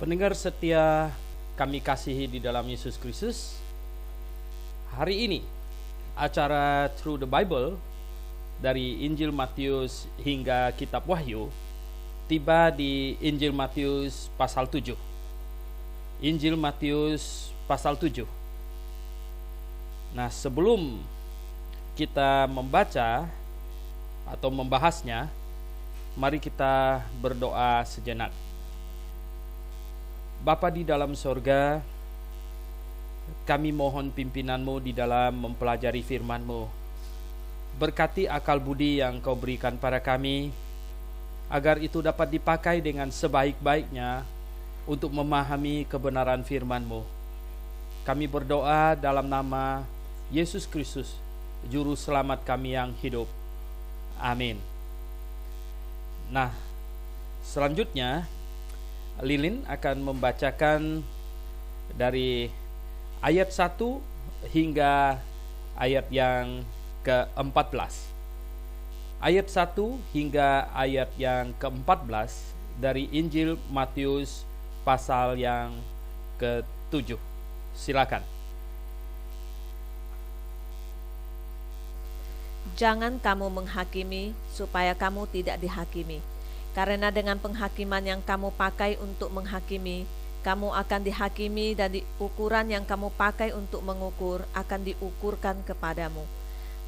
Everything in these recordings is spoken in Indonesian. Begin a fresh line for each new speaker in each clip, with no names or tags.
Pendengar setia kami kasihi di dalam Yesus Kristus, hari ini acara Through the Bible dari Injil Matius hingga Kitab Wahyu tiba di Injil Matius pasal 7. Injil Matius pasal 7. Nah, sebelum kita membaca atau membahasnya, mari kita berdoa sejenak. Bapa di dalam sorga, kami mohon pimpinan-Mu di dalam mempelajari firman-Mu. Berkati akal budi yang Kau berikan pada kami, agar itu dapat dipakai dengan sebaik-baiknya untuk memahami kebenaran firman-Mu. Kami berdoa dalam nama Yesus Kristus, Juru Selamat kami yang hidup. Amin. Nah, selanjutnya Lilin akan membacakan dari ayat 1 hingga ayat yang ke-14. Ayat 1 hingga ayat yang ke-14 dari Injil Matius pasal yang ke-7. Silakan.
Jangan kamu menghakimi supaya kamu tidak dihakimi. Karena dengan penghakiman yang kamu pakai untuk menghakimi, kamu akan dihakimi, dan ukuran yang kamu pakai untuk mengukur akan diukurkan kepadamu.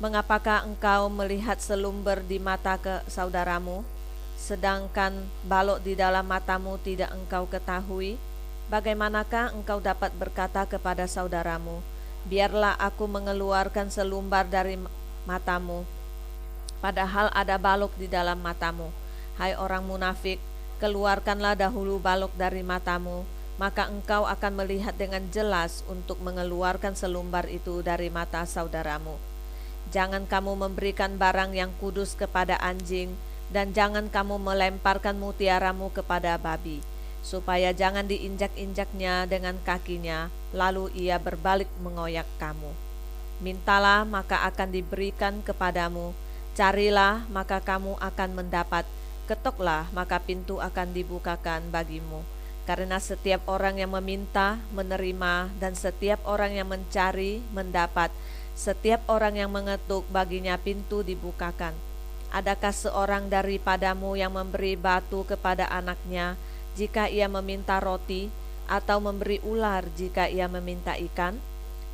Mengapakah engkau melihat selumber di mata ke saudaramu, sedangkan balok di dalam matamu tidak engkau ketahui? Bagaimanakah engkau dapat berkata kepada saudaramu, biarlah aku mengeluarkan selumbar dari matamu, padahal ada balok di dalam matamu? Hai orang munafik, keluarkanlah dahulu balok dari matamu, maka engkau akan melihat dengan jelas untuk mengeluarkan selumbar itu dari mata saudaramu. Jangan kamu memberikan barang yang kudus kepada anjing, dan jangan kamu melemparkan mutiaramu kepada babi, supaya jangan diinjak-injaknya dengan kakinya, lalu ia berbalik mengoyak kamu. Mintalah, maka akan diberikan kepadamu. Carilah, maka kamu akan mendapat. Ketoklah, maka pintu akan dibukakan bagimu. Karena setiap orang yang meminta, menerima, dan setiap orang yang mencari, mendapat. Setiap orang yang mengetuk, baginya pintu dibukakan. Adakah seorang daripadamu yang memberi batu kepada anaknya jika ia meminta roti, atau memberi ular jika ia meminta ikan?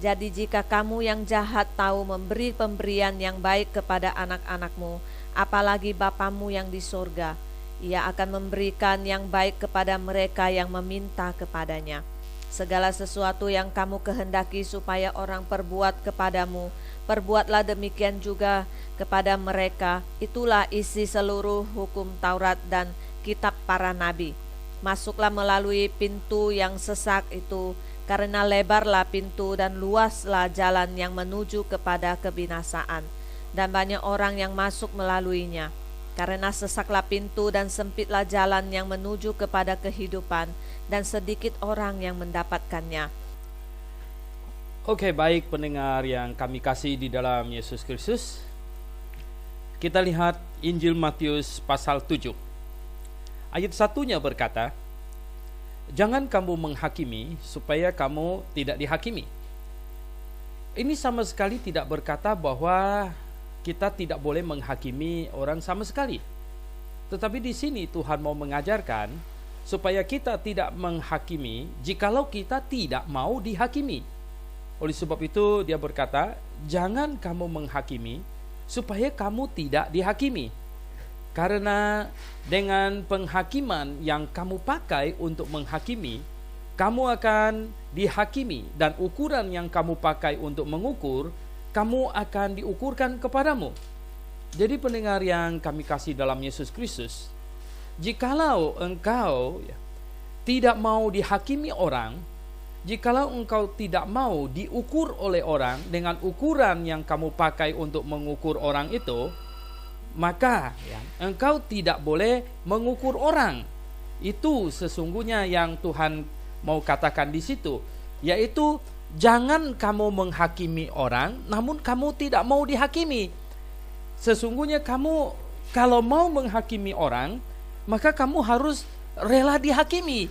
Jadi jika kamu yang jahat tahu memberi pemberian yang baik kepada anak-anakmu, apalagi Bapamu yang di sorga, Ia akan memberikan yang baik kepada mereka yang meminta kepadanya. Segala sesuatu yang kamu kehendaki supaya orang perbuat kepadamu, perbuatlah demikian juga kepada mereka. Itulah isi seluruh hukum Taurat dan kitab para nabi. Masuklah melalui pintu yang sesak itu, karena lebarlah pintu dan luaslah jalan yang menuju kepada kebinasaan, dan banyak orang yang masuk melaluinya. Karena sesaklah pintu dan sempitlah jalan yang menuju kepada kehidupan, dan sedikit orang yang mendapatkannya.
Oke, baik pendengar yang kami kasih di dalam Yesus Kristus, kita lihat Injil Matius pasal 7. Ayat 1-nya berkata, jangan kamu menghakimi supaya kamu tidak dihakimi. Ini sama sekali tidak berkata bahwa kita tidak boleh menghakimi orang sama sekali. Tetapi di sini Tuhan mau mengajarkan supaya kita tidak menghakimi jikalau kita tidak mau dihakimi. Oleh sebab itu dia berkata, jangan kamu menghakimi supaya kamu tidak dihakimi. Karena dengan penghakiman yang kamu pakai untuk menghakimi, kamu akan dihakimi, dan ukuran yang kamu pakai untuk mengukur, kamu akan diukurkan kepadamu. Jadi pendengar yang kami kasih dalam Yesus Kristus, jikalau engkau tidak mau dihakimi orang, jikalau engkau tidak mau diukur oleh orang dengan ukuran yang kamu pakai untuk mengukur orang itu, maka engkau tidak boleh mengukur orang. Itu sesungguhnya yang Tuhan mau katakan di situ, yaitu jangan kamu menghakimi orang, namun kamu tidak mau dihakimi. Sesungguhnya kamu kalau mau menghakimi orang, maka kamu harus rela dihakimi.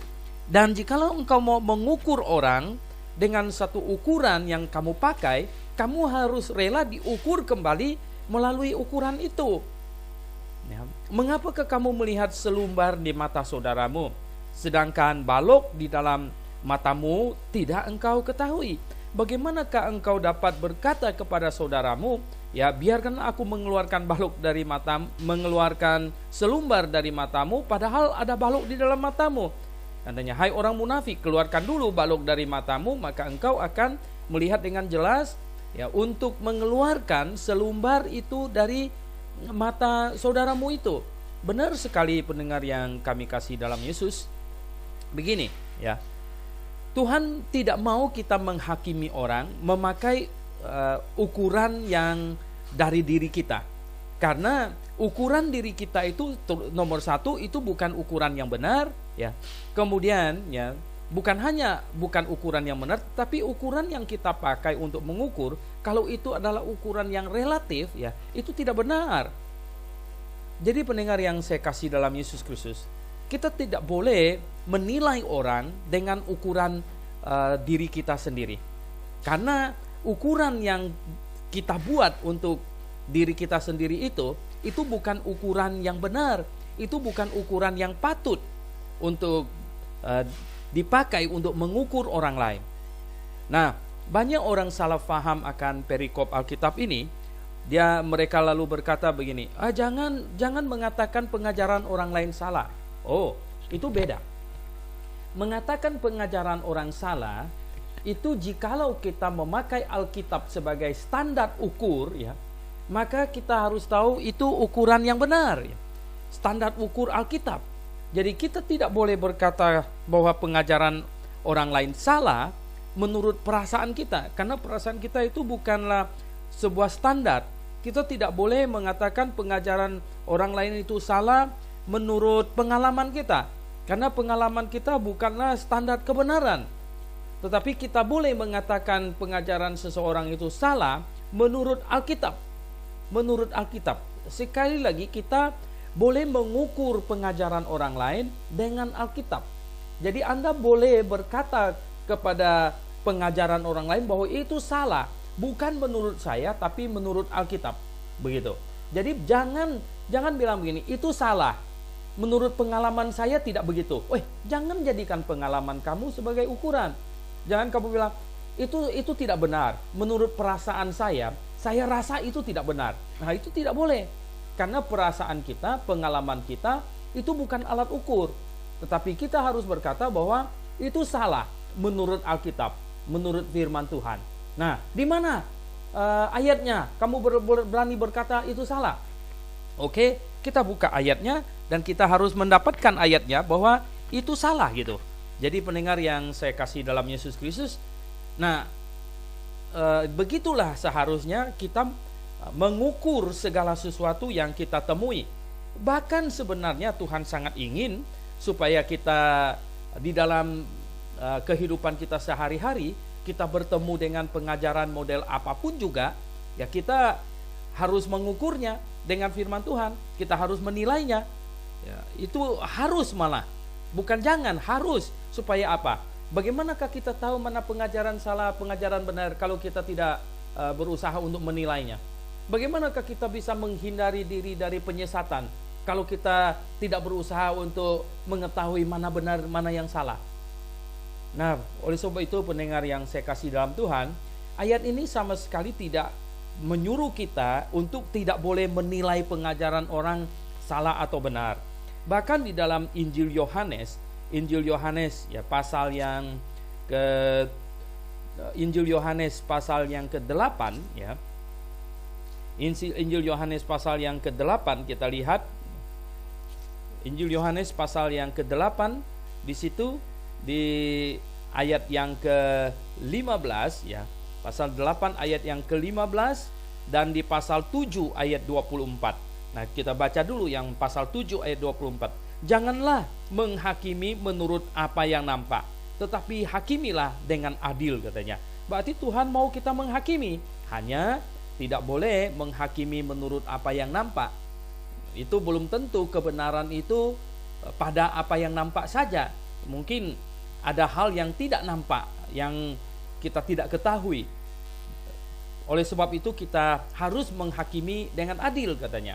Dan jikalau engkau mau mengukur orang dengan satu ukuran yang kamu pakai, kamu harus rela diukur kembali melalui ukuran itu. Ya. Mengapakah kamu melihat selumbar di mata saudaramu, sedangkan balok di dalam matamu tidak engkau ketahui? Bagaimanakah engkau dapat berkata kepada saudaramu, ya biarkan aku mengeluarkan balok dari matamu, mengeluarkan selumbar dari matamu, padahal ada balok di dalam matamu? Katanya, hai orang munafik, keluarkan dulu balok dari matamu, maka engkau akan melihat dengan jelas, ya, untuk mengeluarkan selumbar itu dari mata saudaramu itu. Benar sekali pendengar yang kami kasih dalam Yesus. Begini, ya. Tuhan tidak mau kita menghakimi orang memakai ukuran yang dari diri kita. Karena ukuran diri kita itu nomor satu, itu bukan ukuran yang benar, ya. Kemudian, ya, bukan ukuran yang benar, tapi ukuran yang kita pakai untuk mengukur, kalau itu adalah ukuran yang relatif, ya, itu tidak benar. Jadi pendengar yang saya kasih dalam Yesus Kristus, kita tidak boleh menilai orang dengan ukuran diri kita sendiri. Karena ukuran yang kita buat untuk diri kita sendiri itu bukan ukuran yang benar, itu bukan ukuran yang patut untuk dipakai untuk mengukur orang lain. Nah, banyak orang salah faham akan perikop Alkitab ini. Mereka lalu berkata begini, jangan mengatakan pengajaran orang lain salah. Oh, itu beda. Mengatakan pengajaran orang salah itu jikalau kita memakai Alkitab sebagai standar ukur, ya, maka kita harus tahu itu ukuran yang benar, ya. Standar ukur Alkitab. Jadi kita tidak boleh berkata bahwa pengajaran orang lain salah menurut perasaan kita, karena perasaan kita itu bukanlah sebuah standar. Kita tidak boleh mengatakan pengajaran orang lain itu salah menurut pengalaman kita, karena pengalaman kita bukanlah standar kebenaran. Tetapi kita boleh mengatakan pengajaran seseorang itu salah menurut Alkitab. Menurut Alkitab. Sekali lagi, kita boleh mengukur pengajaran orang lain dengan Alkitab. Jadi Anda boleh berkata kepada pengajaran orang lain bahwa itu salah, bukan menurut saya tapi menurut Alkitab. Begitu. Jadi jangan bilang begini, itu salah. Menurut pengalaman saya tidak begitu. Jangan jadikan pengalaman kamu sebagai ukuran. Jangan kamu bilang itu tidak benar. Menurut perasaan saya rasa itu tidak benar. Nah, itu tidak boleh. Karena perasaan kita, pengalaman kita itu bukan alat ukur. Tetapi kita harus berkata bahwa itu salah menurut Alkitab, menurut firman Tuhan. Nah, di mana ayatnya kamu berani berkata itu salah? Oke, kita buka ayatnya dan kita harus mendapatkan ayatnya bahwa itu salah gitu. Jadi pendengar yang saya kasih dalam Yesus Kristus, nah begitulah seharusnya kita mengukur segala sesuatu yang kita temui. Bahkan sebenarnya Tuhan sangat ingin supaya kita di dalam kehidupan kita sehari-hari, kita bertemu dengan pengajaran model apapun juga, ya kita harus mengukurnya dengan firman Tuhan. Kita harus menilainya, ya, itu harus, malah bukan jangan, harus. Supaya apa? Bagaimanakah kita tahu mana pengajaran salah, pengajaran benar kalau kita tidak berusaha untuk menilainya? Bagaimanakah kita bisa menghindari diri dari penyesatan kalau kita tidak berusaha untuk mengetahui mana benar, mana yang salah? Nah, oleh sebab itu pendengar yang saya kasih dalam Tuhan, ayat ini sama sekali tidak menyuruh kita untuk tidak boleh menilai pengajaran orang salah atau benar. Bahkan di dalam Injil Yohanes ya pasal yang ke-8 ya. Injil Yohanes pasal yang ke-8 kita lihat. Injil Yohanes pasal yang ke-8 di situ di ayat yang ke-15 ya. Pasal 8 ayat yang ke-15 dan di pasal 7 ayat 24. Nah, kita baca dulu yang pasal 7 ayat 24. Janganlah menghakimi menurut apa yang nampak, tetapi hakimilah dengan adil, katanya. Berarti Tuhan mau kita menghakimi, hanya tidak boleh menghakimi menurut apa yang nampak. Itu belum tentu kebenaran itu pada apa yang nampak saja. Mungkin ada hal yang tidak nampak, yang kita tidak ketahui. Oleh sebab itu kita harus menghakimi dengan adil katanya.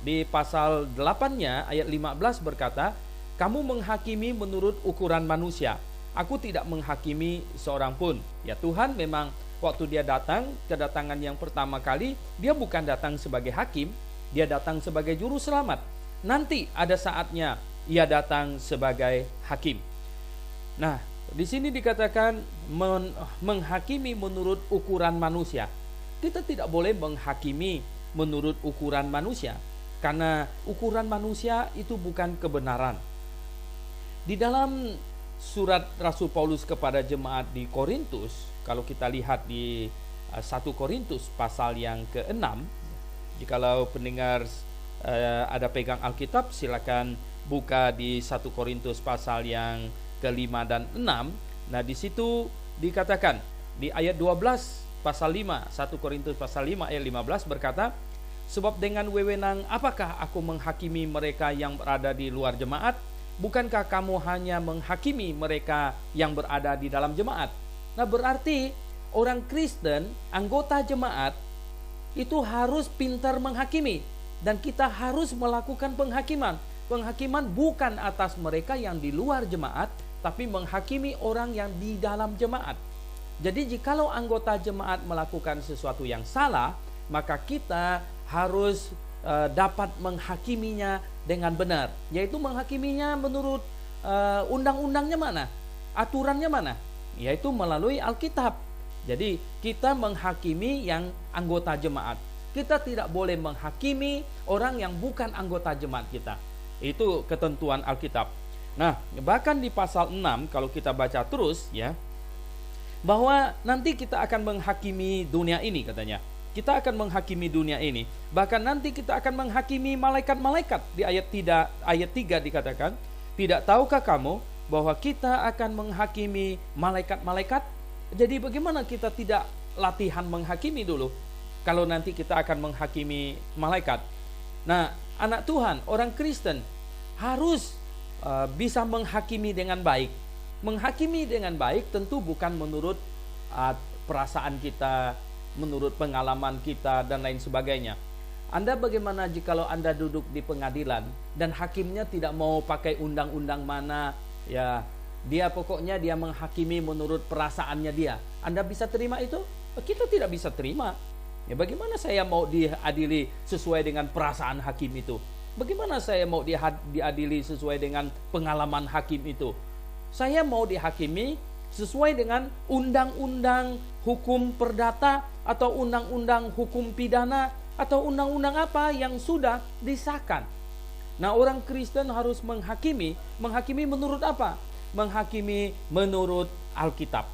Di pasal 8-nya ayat 15 berkata, kamu menghakimi menurut ukuran manusia. Aku tidak menghakimi seorang pun. Ya, Tuhan memang waktu dia datang, kedatangan yang pertama kali, dia bukan datang sebagai hakim, dia datang sebagai juru selamat. Nanti ada saatnya ia datang sebagai hakim. Nah, di sini dikatakan menghakimi menurut ukuran manusia. Kita tidak boleh menghakimi menurut ukuran manusia, karena ukuran manusia itu bukan kebenaran. Di dalam surat Rasul Paulus kepada jemaat di Korintus, kalau kita lihat di 1 Korintus pasal yang ke-6, jikalau pendengar ada pegang Alkitab, silakan buka di 1 Korintus pasal yang ke-5 dan 6. Nah, di situ dikatakan di ayat 12 pasal 5, 1 Korintus pasal 5 ayat 15 berkata, sebab dengan wewenang apakah aku menghakimi mereka yang berada di luar jemaat? Bukankah kamu hanya menghakimi mereka yang berada di dalam jemaat? Nah, berarti orang Kristen, anggota jemaat, itu harus pintar menghakimi. Dan kita harus melakukan penghakiman. Penghakiman bukan atas mereka yang di luar jemaat, tapi menghakimi orang yang di dalam jemaat. Jadi jikalau anggota jemaat melakukan sesuatu yang salah, maka kita harus dapat menghakiminya dengan benar, yaitu menghakiminya menurut undang-undangnya mana, aturannya mana, yaitu melalui Alkitab. Jadi kita menghakimi yang anggota jemaat. Kita tidak boleh menghakimi orang yang bukan anggota jemaat kita. Itu ketentuan Alkitab. Nah, bahkan di pasal 6 kalau kita baca terus ya, bahwa nanti kita akan menghakimi dunia ini katanya. Kita akan menghakimi dunia ini. Bahkan nanti kita akan menghakimi malaikat-malaikat. Di ayat 3 dikatakan, tidak tahukah kamu bahwa kita akan menghakimi malaikat-malaikat? Jadi bagaimana kita tidak latihan menghakimi dulu, kalau nanti kita akan menghakimi malaikat? Nah, anak Tuhan, orang Kristen harus bisa menghakimi dengan baik. Menghakimi dengan baik tentu bukan menurut perasaan kita, menurut pengalaman kita dan lain sebagainya. Anda bagaimana jikalau Anda duduk di pengadilan dan hakimnya tidak mau pakai undang-undang mana, ya dia pokoknya dia menghakimi menurut perasaannya dia. Anda bisa terima itu? Kita tidak bisa terima. Ya, bagaimana saya mau diadili sesuai dengan perasaan hakim itu? Bagaimana saya mau diadili sesuai dengan pengalaman hakim itu? Saya mau dihakimi sesuai dengan undang-undang hukum perdata atau undang-undang hukum pidana atau undang-undang apa yang sudah disahkan. Nah, orang Kristen harus menghakimi menurut apa? Menghakimi menurut Alkitab.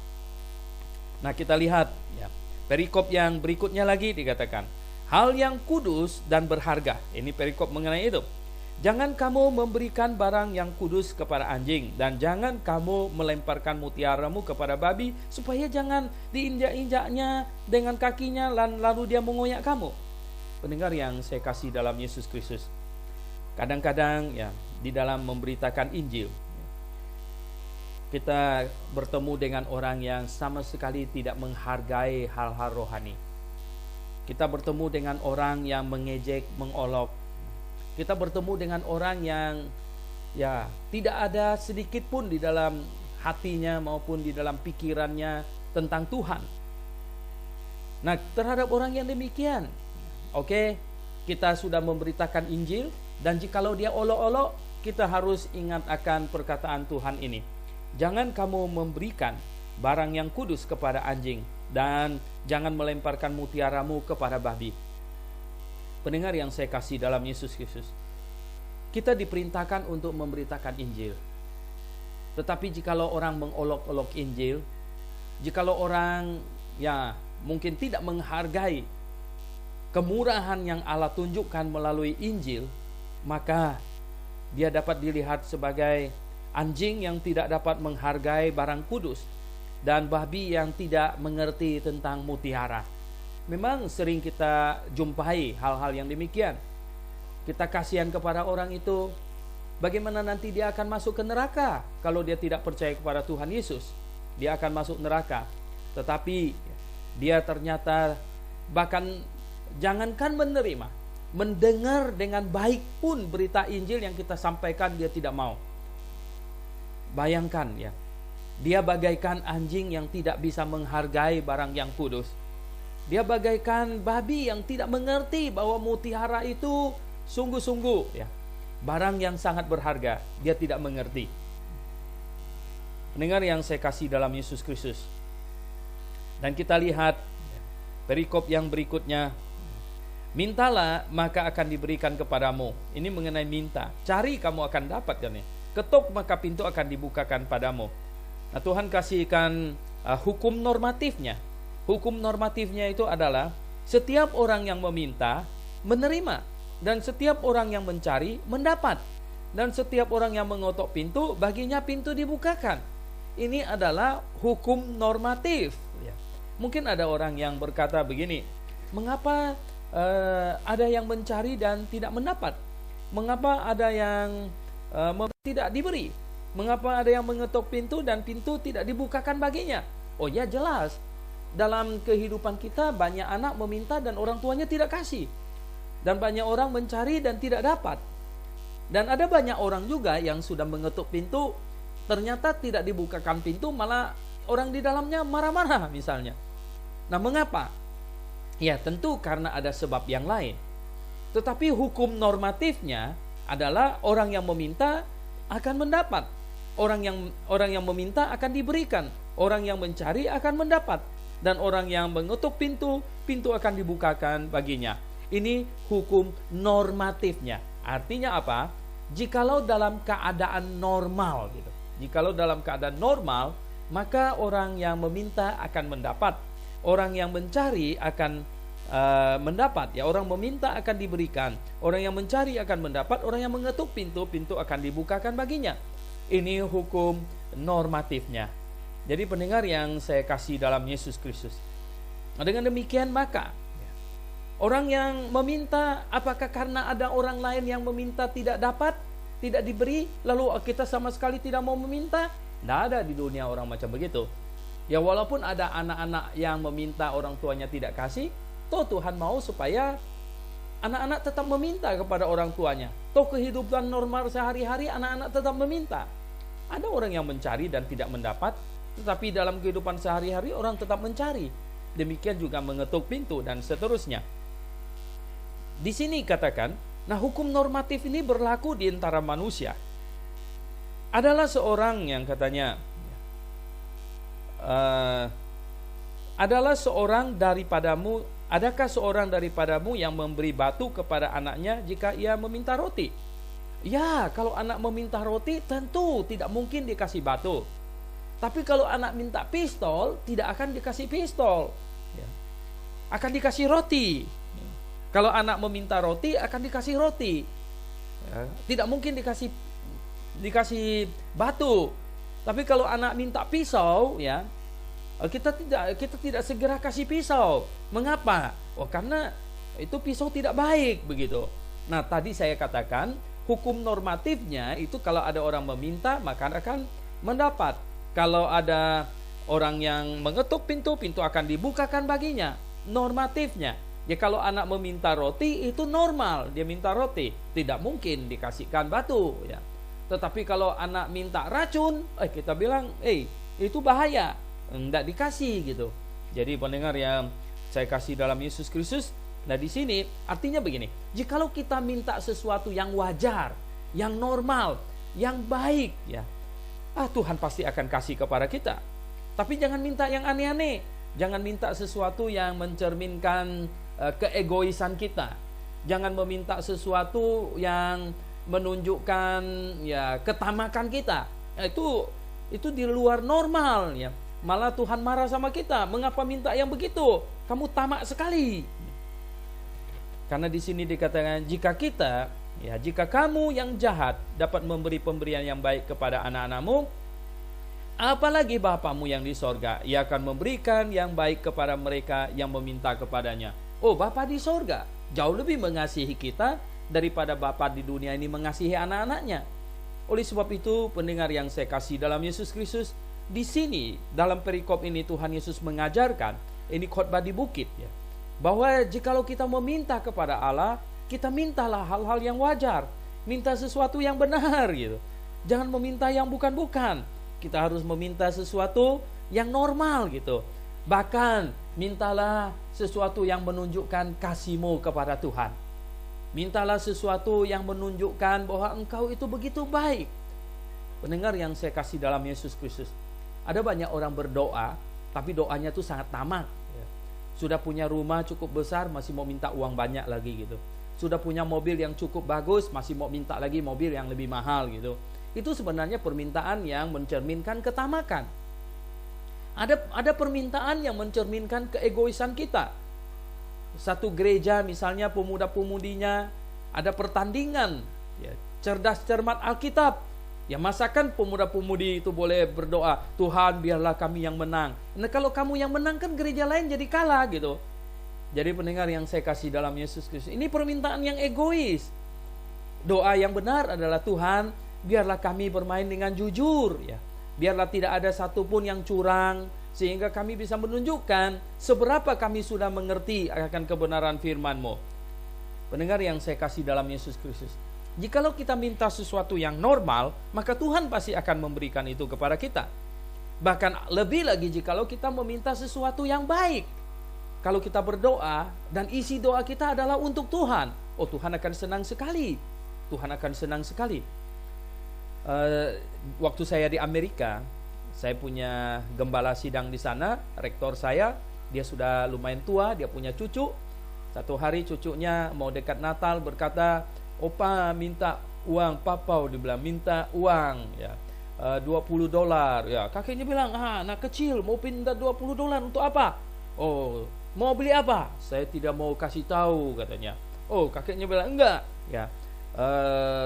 Nah, kita lihat ya, perikop yang berikutnya lagi dikatakan, hal yang kudus dan berharga. Ini perikop mengenai itu. Jangan kamu memberikan barang yang kudus kepada anjing, dan jangan kamu melemparkan mutiaramu kepada babi, supaya jangan diinjak-injaknya dengan kakinya lalu dia mengoyak kamu. Pendengar yang saya kasih dalam Yesus Kristus, kadang-kadang ya di dalam memberitakan Injil, kita bertemu dengan orang yang sama sekali tidak menghargai hal-hal rohani. Kita bertemu dengan orang yang mengejek, mengolok. Kita bertemu dengan orang yang ya tidak ada sedikit pun di dalam hatinya maupun di dalam pikirannya tentang Tuhan. Nah, terhadap orang yang demikian, oke, kita sudah memberitakan Injil, dan jikalau dia olok-olok, kita harus ingat akan perkataan Tuhan ini. Jangan kamu memberikan barang yang kudus kepada anjing, dan jangan melemparkan mutiaramu kepada babi. Pendengar yang saya kasih dalam Yesus Kristus, kita diperintahkan untuk memberitakan Injil. Tetapi jikalau orang mengolok-olok Injil, jikalau orang ya mungkin tidak menghargai kemurahan yang Allah tunjukkan melalui Injil, maka dia dapat dilihat sebagai anjing yang tidak dapat menghargai barang kudus, dan babi yang tidak mengerti tentang mutiara. Memang sering kita jumpai hal-hal yang demikian. Kita kasihan kepada orang itu. Bagaimana nanti dia akan masuk ke neraka kalau dia tidak percaya kepada Tuhan Yesus? Dia akan masuk neraka. Tetapi dia ternyata bahkan jangankan menerima, mendengar dengan baik pun berita Injil yang kita sampaikan dia tidak mau. Bayangkan ya, dia bagaikan anjing yang tidak bisa menghargai barang yang kudus. Dia bagaikan babi yang tidak mengerti bahwa mutiara itu sungguh-sungguh ya, barang yang sangat berharga. Dia tidak mengerti. Pendengar yang saya kasih dalam Yesus Kristus. Dan kita lihat perikop yang berikutnya. Mintalah maka akan diberikan kepadamu. Ini mengenai minta. Cari kamu akan dapat kan ya. Ketuk maka pintu akan dibukakan padamu. Nah, Tuhan kasihkan hukum normatifnya. Hukum normatifnya itu adalah setiap orang yang meminta menerima, dan setiap orang yang mencari mendapat, dan setiap orang yang mengetuk pintu baginya pintu dibukakan. Ini adalah hukum normatif ya. Mungkin ada orang yang berkata begini, mengapa ada yang mencari dan tidak mendapat? Mengapa ada yang tidak diberi? Mengapa ada yang mengetuk pintu dan pintu tidak dibukakan baginya? Oh ya, jelas. Dalam kehidupan kita banyak anak meminta dan orang tuanya tidak kasih. Dan banyak orang mencari dan tidak dapat. Dan ada banyak orang juga yang sudah mengetuk pintu, ternyata tidak dibukakan pintu, malah orang di dalamnya marah-marah misalnya. Nah, mengapa? Ya, tentu karena ada sebab yang lain. Tetapi hukum normatifnya adalah orang yang meminta akan mendapat. Orang yang meminta akan diberikan. Orang yang mencari akan mendapat. Dan orang yang mengetuk pintu, pintu akan dibukakan baginya. Ini hukum normatifnya. Artinya apa? Jikalau dalam keadaan normal gitu. Jikalau dalam keadaan normal, maka orang yang meminta akan mendapat. Orang yang mencari akan mendapat. Ya, orang meminta akan diberikan. Orang yang mencari akan mendapat. Orang yang mengetuk pintu, pintu akan dibukakan baginya. Ini hukum normatifnya. Jadi pendengar yang saya kasih dalam Yesus Kristus. Dengan demikian maka orang yang meminta, apakah karena ada orang lain yang meminta tidak dapat, tidak diberi, lalu kita sama sekali tidak mau meminta? Tidak ada di dunia orang macam begitu. Ya, walaupun ada anak-anak yang meminta orang tuanya tidak kasih, toh Tuhan mau supaya anak-anak tetap meminta kepada orang tuanya. Toh kehidupan normal sehari-hari anak-anak tetap meminta. Ada orang yang mencari dan tidak mendapat, tetapi dalam kehidupan sehari-hari orang tetap mencari. Demikian juga mengetuk pintu dan seterusnya. Di sini katakan, nah hukum normatif ini berlaku di antara manusia. Adalah seorang yang katanya adalah seorang daripadamu, adakah seorang daripadamu yang memberi batu kepada anaknya jika ia meminta roti? Ya, kalau anak meminta roti tentu tidak mungkin dikasih batu. Tapi kalau anak minta pistol, tidak akan dikasih pistol ya. Akan dikasih roti. Kalau anak meminta roti, akan dikasih roti ya. Tidak mungkin dikasih batu. Tapi kalau anak minta pisau ya, kita tidak segera kasih pisau. Mengapa? Oh, karena itu pisau tidak baik begitu. Nah, tadi saya katakan hukum normatifnya itu kalau ada orang meminta maka akan mendapat. Kalau ada orang yang mengetuk pintu, pintu akan dibukakan baginya. Normatifnya. Ya, kalau anak meminta roti itu normal, dia minta roti, tidak mungkin dikasihkan batu ya. Tetapi kalau anak minta racun, kita bilang, itu bahaya, enggak dikasih gitu. Jadi pendengar yang saya kasih dalam Yesus Kristus, nah di sini artinya begini, jikalau kita minta sesuatu yang wajar, yang normal, yang baik ya, Tuhan pasti akan kasih kepada kita. Tapi jangan minta yang aneh-aneh, jangan minta sesuatu yang mencerminkan keegoisan kita. Jangan meminta sesuatu yang menunjukkan ya ketamakan kita. Itu di luar normal ya. Malah Tuhan marah sama kita. Mengapa minta yang begitu? Kamu tamak sekali. Karena di sini dikatakan jika kamu yang jahat dapat memberi pemberian yang baik kepada anak-anakmu, apalagi Bapamu yang di sorga, Ia akan memberikan yang baik kepada mereka yang meminta kepadanya. Oh, Bapa di sorga jauh lebih mengasihi kita daripada Bapa di dunia ini mengasihi anak-anaknya. Oleh sebab itu, pendengar yang saya kasih dalam Yesus Kristus, di sini dalam perikop ini Tuhan Yesus mengajarkan, ini khotbah di bukit ya, bahwa jikalau kita meminta kepada Allah, kita mintalah hal-hal yang wajar, minta sesuatu yang benar gitu. Jangan meminta yang bukan-bukan. Kita harus meminta sesuatu yang normal gitu. Bahkan mintalah sesuatu yang menunjukkan kasih-Mu kepada Tuhan. Mintalah sesuatu yang menunjukkan bahwa Engkau itu begitu baik. Pendengar yang saya kasih dalam Yesus Kristus, ada banyak orang berdoa, tapi doanya itu sangat tamak. Sudah punya rumah cukup besar, masih mau minta uang banyak lagi gitu. Sudah punya mobil yang cukup bagus, masih mau minta lagi mobil yang lebih mahal gitu. Itu sebenarnya permintaan yang mencerminkan ketamakan. Ada permintaan yang mencerminkan keegoisan kita. Satu gereja misalnya pemuda-pemudinya ada pertandingan ya, cerdas cermat Alkitab. Ya, masakan pemuda-pemudi itu boleh berdoa, Tuhan biarlah kami yang menang. Nah, kalau kamu yang menang kan gereja lain jadi kalah gitu. Jadi pendengar yang saya kasih dalam Yesus Kristus, ini permintaan yang egois. Doa yang benar adalah, Tuhan biarlah kami bermain dengan jujur ya. Biarlah tidak ada satupun yang curang, sehingga kami bisa menunjukkan seberapa kami sudah mengerti akan kebenaran firman-Mu. Pendengar yang saya kasih dalam Yesus Kristus, jikalau kita minta sesuatu yang normal, maka Tuhan pasti akan memberikan itu kepada kita. Bahkan lebih lagi jikalau kita meminta sesuatu yang baik. Kalau kita berdoa dan isi doa kita adalah untuk Tuhan, oh Tuhan akan senang sekali. Tuhan akan senang sekali. Waktu saya di Amerika, saya punya gembala sidang di sana, rektor saya, dia sudah lumayan tua, dia punya cucu. Satu hari cucunya mau dekat Natal berkata, Opa minta uang, papau, dia bilang minta uang ya, $20 ya. Kakeknya bilang, anak kecil mau pinta $20 untuk apa? Oh, mau beli apa? Saya tidak mau kasih tahu katanya. Oh, kakeknya bilang enggak ya.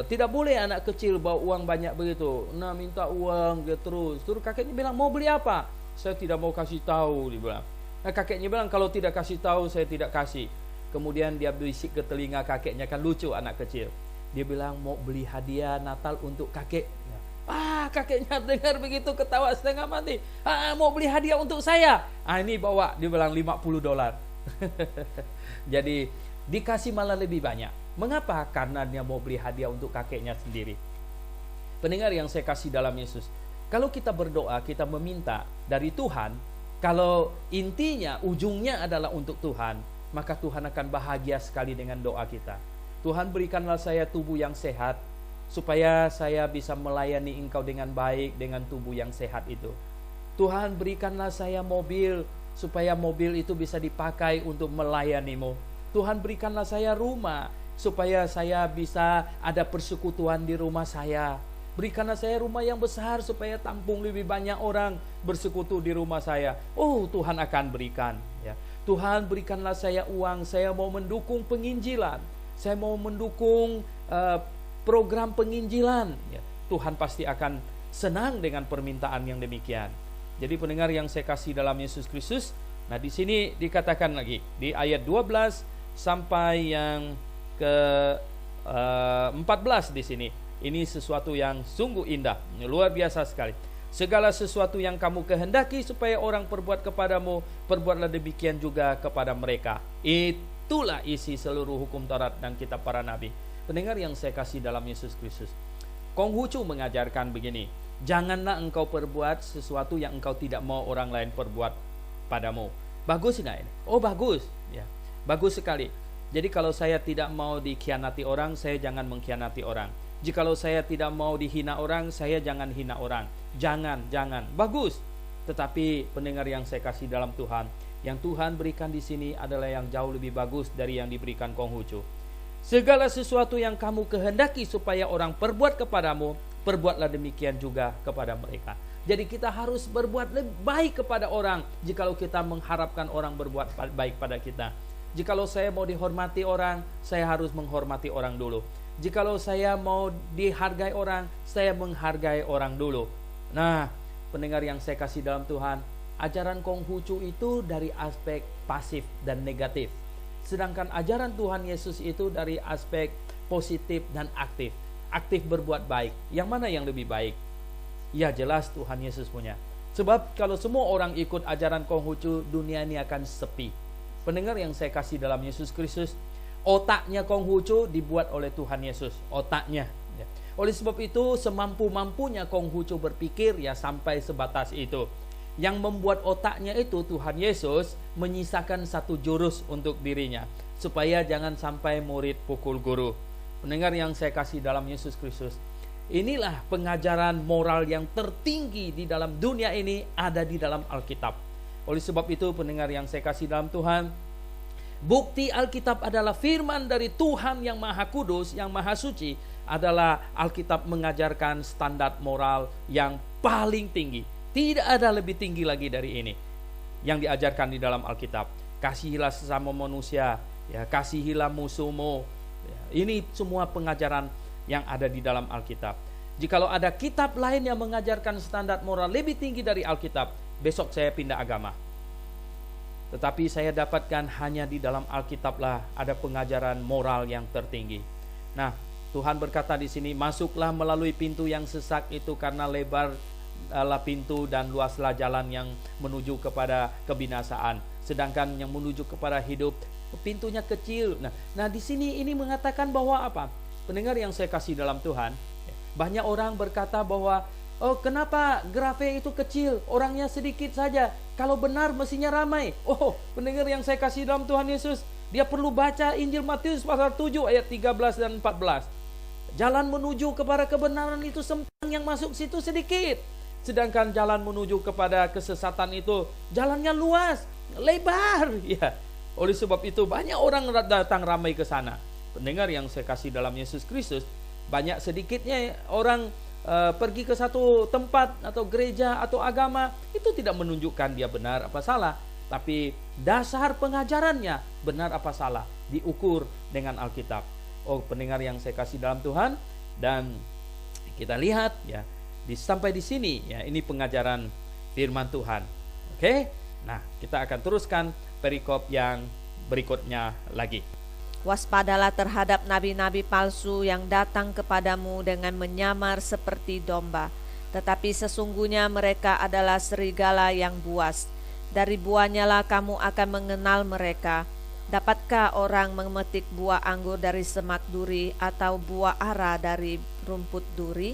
Tidak boleh anak kecil bawa uang banyak begitu. Nah, minta uang dia terus. Terus kakeknya bilang, mau beli apa? Saya tidak mau kasih tahu, dia bilang. Nah, kakeknya bilang, kalau tidak kasih tahu saya tidak kasih. Kemudian dia bisik ke telinga kakeknya, kan lucu anak kecil. Dia bilang mau beli hadiah Natal untuk kakek. Kakeknya dengar begitu ketawa setengah mati. Mau beli hadiah untuk saya. Ini bawa, dia bilang $50. Jadi dikasih malah lebih banyak. Mengapa? Karena dia mau beli hadiah untuk kakeknya sendiri. Pendengar yang saya kasih dalam Yesus, kalau kita berdoa, kita meminta dari Tuhan, kalau intinya, ujungnya adalah untuk Tuhan, maka Tuhan akan bahagia sekali dengan doa kita. Tuhan, berikanlah saya tubuh yang sehat, supaya saya bisa melayani Engkau dengan baik, dengan tubuh yang sehat itu. Tuhan, berikanlah saya mobil, supaya mobil itu bisa dipakai untuk melayani-Mu. Tuhan, berikanlah saya rumah, supaya saya bisa ada persekutuan di rumah saya. Berikanlah saya rumah yang besar, supaya tampung lebih banyak orang bersekutu di rumah saya. Oh, Tuhan akan berikan ya. Tuhan, berikanlah saya uang, saya mau mendukung penginjilan, saya mau mendukung program penginjilan ya. Tuhan pasti akan senang dengan permintaan yang demikian. Jadi pendengar yang saya kasih dalam Yesus Kristus, nah di sini dikatakan lagi di ayat 12 sampai yang ke 14 di sini. Ini sesuatu yang sungguh indah, luar biasa sekali. Segala sesuatu yang kamu kehendaki supaya orang perbuat kepadamu, perbuatlah demikian juga kepada mereka. Itulah isi seluruh hukum Taurat dan kitab para nabi. Pendengar yang saya kasih dalam Yesus Kristus, Konghucu mengajarkan begini, janganlah engkau perbuat sesuatu yang engkau tidak mau orang lain perbuat padamu. Bagus enggak ini? Oh, bagus ya. Bagus sekali. Jadi kalau saya tidak mau dikhianati orang, saya jangan mengkhianati orang. Jikalau saya tidak mau dihina orang, saya jangan hina orang. Jangan. Bagus. Tetapi pendengar yang saya kasih dalam Tuhan, yang Tuhan berikan di sini adalah yang jauh lebih bagus dari yang diberikan Konghucu. Segala sesuatu yang kamu kehendaki supaya orang perbuat kepadamu, perbuatlah demikian juga kepada mereka. Jadi kita harus berbuat lebih baik kepada orang jikalau kita mengharapkan orang berbuat baik pada kita. Jikalau saya mau dihormati orang, saya harus menghormati orang dulu. Jikalau saya mau dihargai orang, saya menghargai orang dulu. Nah, pendengar yang saya kasih dalam Tuhan, ajaran Konghucu itu dari aspek pasif dan negatif. Sedangkan ajaran Tuhan Yesus itu dari aspek positif dan aktif. aktif berbuat baik. Yang mana yang lebih baik? Ya jelas Tuhan Yesus punya. Sebab kalau semua orang ikut ajaran Konghucu, dunia ini akan sepi. Pendengar yang saya kasih dalam Yesus Kristus, otaknya Konghucu dibuat oleh Tuhan Yesus. Otaknya. Oleh sebab itu, semampu-mampunya Konghucu berpikir, ya sampai sebatas itu. Yang membuat otaknya itu Tuhan Yesus menyisakan satu jurus untuk dirinya, supaya jangan sampai murid pukul guru. Pendengar yang saya kasih dalam Yesus Kristus, inilah pengajaran moral yang tertinggi di dalam dunia ini ada di dalam Alkitab. Oleh sebab itu, pendengar yang saya kasih dalam Tuhan, bukti Alkitab adalah firman dari Tuhan yang Maha Kudus, yang Maha Suci, adalah Alkitab mengajarkan standar moral yang paling tinggi. Tidak ada lebih tinggi lagi dari ini yang diajarkan di dalam Alkitab. Kasihilah sesama manusia, ya, kasihilah musuhmu. Ya, ini semua pengajaran yang ada di dalam Alkitab. Jikalau ada kitab lain yang mengajarkan standar moral lebih tinggi dari Alkitab, besok saya pindah agama. Tetapi saya dapatkan hanya di dalam Alkitablah ada pengajaran moral yang tertinggi. Nah, Tuhan berkata di sini, masuklah melalui pintu yang sesak itu, karena lebarlah pintu dan luaslah jalan yang menuju kepada kebinasaan, sedangkan yang menuju kepada hidup pintunya kecil. Nah di sini ini mengatakan bahwa apa? Pendengar yang saya kasih dalam Tuhan, banyak orang berkata bahwa, oh kenapa Grafe itu kecil, orangnya sedikit saja, kalau benar mestinya ramai. Oh, pendengar yang saya kasih dalam Tuhan Yesus, dia perlu baca Injil Matius pasal 7 ayat 13 dan 14. Jalan menuju kepada kebenaran itu sempit, yang masuk situ sedikit, sedangkan jalan menuju kepada kesesatan itu jalannya luas, lebar. Ya, oleh sebab itu banyak orang datang ramai ke sana. Pendengar yang saya kasih dalam Yesus Kristus, banyak sedikitnya orang pergi ke satu tempat atau gereja atau agama, itu tidak menunjukkan dia benar apa salah, tapi dasar pengajarannya benar apa salah diukur dengan Alkitab. Oh, pendengar yang saya kasih dalam Tuhan, dan kita lihat ya sampai di sini ya, ini pengajaran firman Tuhan. Oke? Nah, kita akan teruskan perikop yang berikutnya lagi.
Waspadalah terhadap nabi-nabi palsu yang datang kepadamu dengan menyamar seperti domba, tetapi sesungguhnya mereka adalah serigala yang buas. Dari buahnya lah kamu akan mengenal mereka. Dapatkah orang memetik buah anggur dari semak duri, atau buah ara dari rumput duri?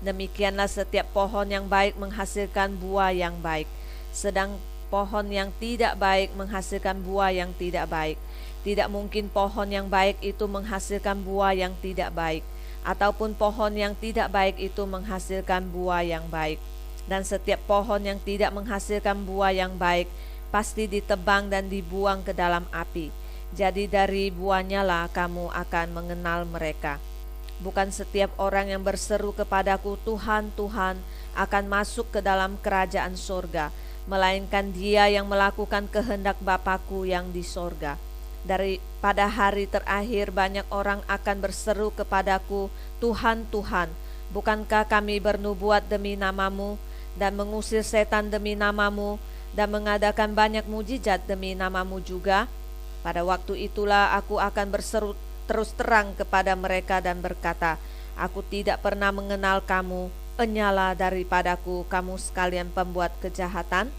Demikianlah setiap pohon yang baik menghasilkan buah yang baik, sedang pohon yang tidak baik menghasilkan buah yang tidak baik. Tidak mungkin pohon yang baik itu menghasilkan buah yang tidak baik, ataupun pohon yang tidak baik itu menghasilkan buah yang baik. Dan setiap pohon yang tidak menghasilkan buah yang baik pasti ditebang dan dibuang ke dalam api. Jadi dari buahnya lah kamu akan mengenal mereka. Bukan setiap orang yang berseru kepadaku, Tuhan, Tuhan, akan masuk ke dalam kerajaan sorga, melainkan dia yang melakukan kehendak Bapa-Ku yang di sorga. Pada hari terakhir banyak orang akan berseru kepadaku, Tuhan, Tuhan, bukankah kami bernubuat demi namamu, dan mengusir setan demi namamu, dan mengadakan banyak mujizat demi namamu juga? Pada waktu itulah aku akan berseru terus terang kepada mereka dan berkata, aku tidak pernah mengenal kamu, enyalah daripadaku kamu sekalian pembuat kejahatan.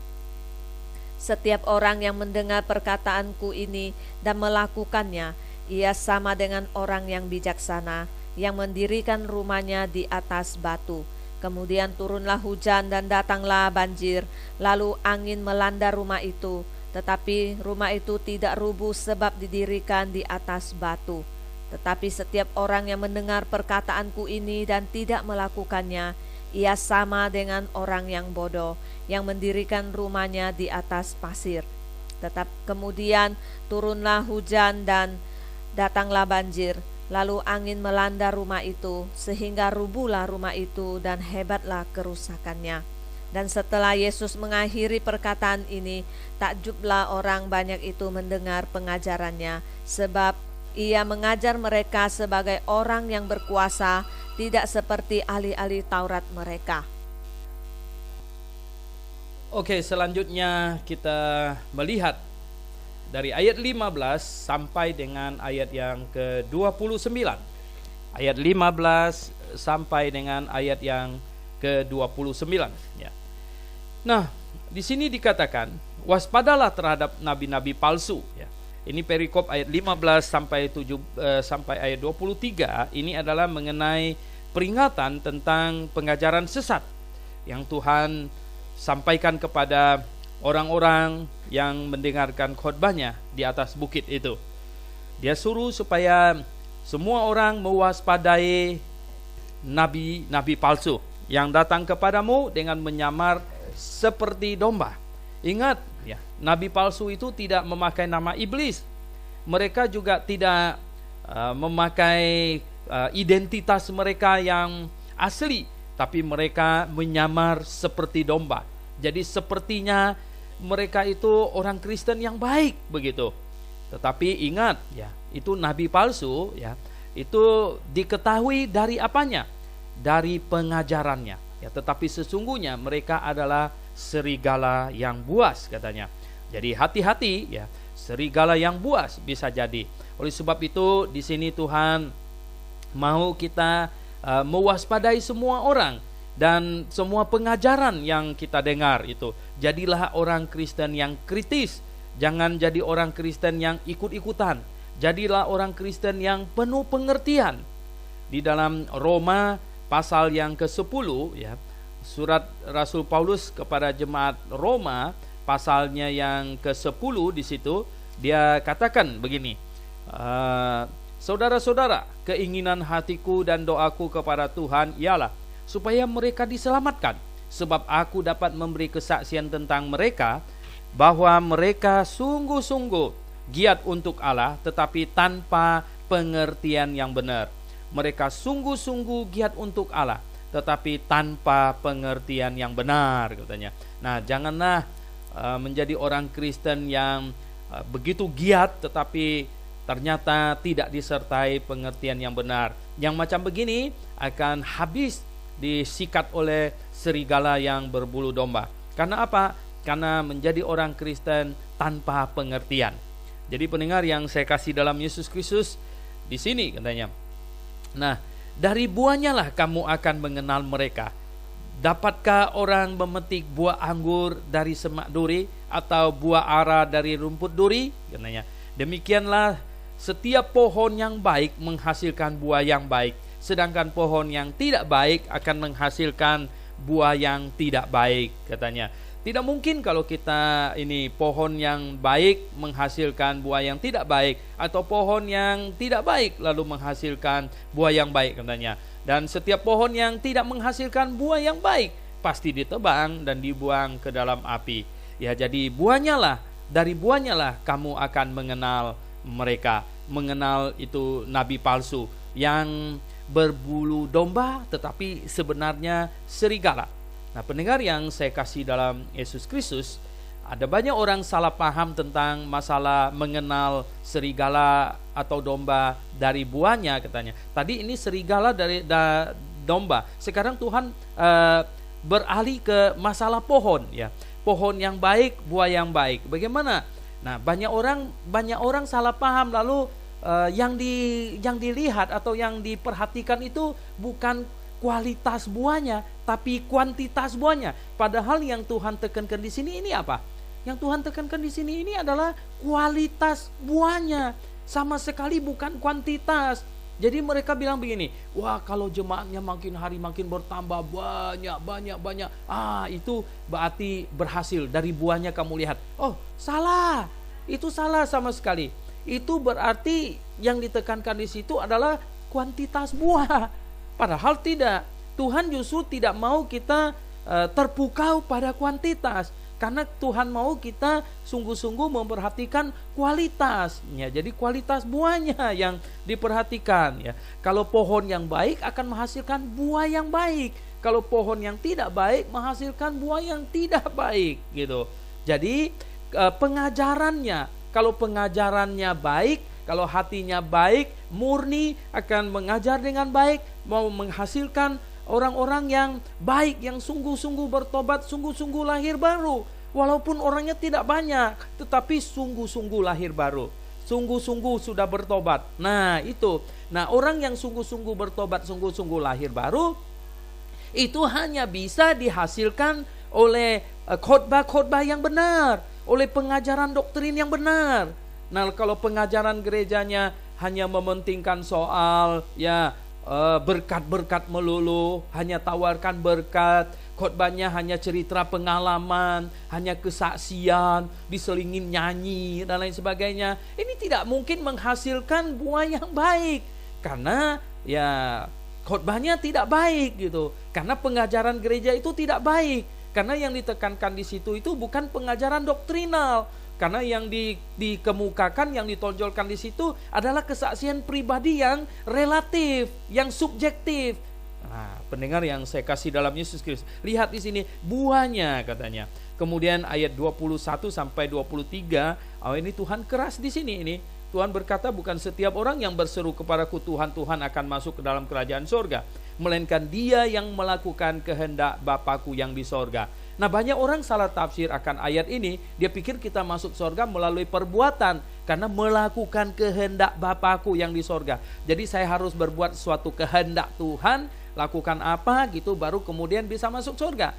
Setiap orang yang mendengar perkataanku ini dan melakukannya, ia sama dengan orang yang bijaksana, yang mendirikan rumahnya di atas batu. Kemudian turunlah hujan dan datanglah banjir, lalu angin melanda rumah itu, tetapi rumah itu tidak rubuh sebab didirikan di atas batu. Tetapi setiap orang yang mendengar perkataanku ini dan tidak melakukannya, ia sama dengan orang yang bodoh, yang mendirikan rumahnya di atas pasir. Kemudian turunlah hujan dan datanglah banjir, lalu angin melanda rumah itu, sehingga rubuhlah rumah itu dan hebatlah kerusakannya. Dan setelah Yesus mengakhiri perkataan ini, takjublah orang banyak itu mendengar pengajarannya, sebab ia mengajar mereka sebagai orang yang berkuasa, tidak seperti ahli-ahli Taurat mereka.
Oke, selanjutnya kita melihat dari ayat 15 sampai dengan ayat yang ke-29. ayat 15 sampai dengan ayat yang ke-29 ya. Nah, di sini dikatakan waspadalah terhadap nabi-nabi palsu ya. Ini perikop ayat 15 sampai ayat 23 ini adalah mengenai peringatan tentang pengajaran sesat yang Tuhan sampaikan kepada orang-orang yang mendengarkan khotbahnya di atas bukit itu. Dia suruh supaya semua orang mewaspadai nabi-nabi palsu yang datang kepadamu dengan menyamar seperti domba. Ingat ya, nabi palsu itu tidak memakai nama iblis. Mereka juga tidak memakai identitas mereka yang asli, tapi mereka menyamar seperti domba. Jadi sepertinya mereka itu orang Kristen yang baik begitu. Tetapi ingat ya, itu nabi palsu ya, itu diketahui dari apanya? Dari pengajarannya ya. Tetapi sesungguhnya mereka adalah serigala yang buas katanya. Jadi hati-hati ya, serigala yang buas bisa jadi. Oleh sebab itu di sini Tuhan mau kita mewaspadai semua orang dan semua pengajaran yang kita dengar itu. Jadilah orang Kristen yang kritis. Jangan jadi orang Kristen yang ikut-ikutan. Jadilah orang Kristen yang penuh pengertian. Di dalam Roma pasal yang ke-10 ya, surat Rasul Paulus kepada jemaat Roma pasalnya yang ke-10 di situ dia katakan begini, saudara-saudara, keinginan hatiku dan doaku kepada Tuhan ialah supaya mereka diselamatkan, sebab aku dapat memberi kesaksian tentang mereka bahwa mereka sungguh-sungguh giat untuk Allah tetapi tanpa pengertian yang benar. Mereka sungguh-sungguh giat untuk Allah tetapi tanpa pengertian yang benar katanya. Nah, janganlah menjadi orang Kristen yang begitu giat tetapi ternyata tidak disertai pengertian yang benar. Yang macam begini akan habis disikat oleh serigala yang berbulu domba. Karena apa? Karena menjadi orang Kristen tanpa pengertian. Jadi pendengar yang saya kasih dalam Yesus Kristus, di sini katanya. Nah, dari buahnya lah kamu akan mengenal mereka. Dapatkah orang memetik buah anggur dari semak duri atau buah ara dari rumput duri? Katanya. Demikianlah setiap pohon yang baik menghasilkan buah yang baik, sedangkan pohon yang tidak baik akan menghasilkan buah yang tidak baik katanya. Tidak mungkin kalau kita ini pohon yang baik menghasilkan buah yang tidak baik, atau pohon yang tidak baik lalu menghasilkan buah yang baik katanya. Dan setiap pohon yang tidak menghasilkan buah yang baik pasti ditebang dan dibuang ke dalam api. Ya, jadi buahnya lah, dari buahnya lah kamu akan mengenal mereka. Mengenal itu nabi palsu yang berbulu domba tetapi sebenarnya serigala. Nah, pendengar yang saya kasih dalam Yesus Kristus, ada banyak orang salah paham tentang masalah mengenal serigala atau domba dari buahnya katanya. Tadi ini serigala dari domba. Sekarang Tuhan beralih ke masalah pohon ya. Pohon yang baik, buah yang baik. Bagaimana? Nah, banyak orang salah paham lalu yang dilihat atau yang diperhatikan itu bukan kualitas buahnya, tapi kuantitas buahnya. Padahal yang Tuhan tekankan di sini ini apa? Yang Tuhan tekankan di sini ini adalah kualitas buahnya, sama sekali bukan kuantitas. Jadi mereka bilang begini, wah kalau jemaatnya makin hari makin bertambah banyak, itu berarti berhasil, dari buahnya kamu lihat. Oh, salah, itu salah sama sekali. Itu berarti yang ditekankan di situ adalah kuantitas buah. Padahal tidak. Tuhan justru tidak mau kita terpukau pada kuantitas, karena Tuhan mau kita sungguh-sungguh memperhatikan kualitasnya. Jadi kualitas buahnya yang diperhatikan ya. Kalau pohon yang baik akan menghasilkan buah yang baik. Kalau pohon yang tidak baik menghasilkan buah yang tidak baik gitu. Jadi pengajarannya, kalau pengajarannya baik, kalau hatinya baik, murni, akan mengajar dengan baik, mau menghasilkan orang-orang yang baik, yang sungguh-sungguh bertobat, sungguh-sungguh lahir baru. Walaupun orangnya tidak banyak, tetapi sungguh-sungguh lahir baru. sungguh-sungguh sudah bertobat. Nah itu, nah orang yang sungguh-sungguh bertobat, sungguh-sungguh lahir baru, itu hanya bisa dihasilkan oleh khotbah-khotbah yang benar, oleh pengajaran doktrin yang benar. Nah kalau pengajaran gerejanya hanya mementingkan soal berkat-berkat melulu, hanya tawarkan berkat, khotbahnya hanya cerita pengalaman, hanya kesaksian, diselingin nyanyi dan lain sebagainya, ini tidak mungkin menghasilkan buah yang baik, karena khotbahnya tidak baik gitu, karena pengajaran gereja itu tidak baik, karena yang ditekankan di situ itu bukan pengajaran doktrinal. Karena yang dikemukakan, yang ditonjolkan di situ adalah kesaksian pribadi yang relatif, yang subjektif. Nah, pendengar yang saya kasih dalam Yesus Kristus, lihat di sini buahnya katanya. Kemudian ayat 21 sampai 23, ini Tuhan keras di sini ini. Tuhan berkata, bukan setiap orang yang berseru kepadaku Tuhan, Tuhan akan masuk ke dalam kerajaan sorga, melainkan dia yang melakukan kehendak Bapa-Ku yang di sorga. Nah banyak orang salah tafsir akan ayat ini. Dia pikir kita masuk sorga melalui perbuatan, karena melakukan kehendak Bapa-Ku yang di sorga. Jadi saya harus berbuat suatu kehendak Tuhan, lakukan apa gitu, baru kemudian bisa masuk sorga.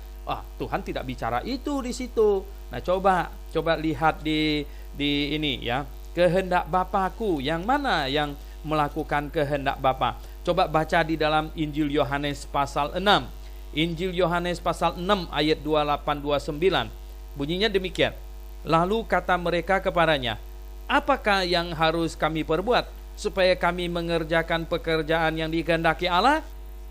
Tuhan tidak bicara itu di situ. Nah coba lihat di ini ya, kehendak Bapa-Ku yang mana yang melakukan kehendak Bapa. Coba baca di dalam Injil Yohanes pasal 6. Injil Yohanes pasal 6 ayat 28-29. Bunyinya demikian. Lalu kata mereka kepadanya, apakah yang harus kami perbuat supaya kami mengerjakan pekerjaan yang dikehendaki Allah?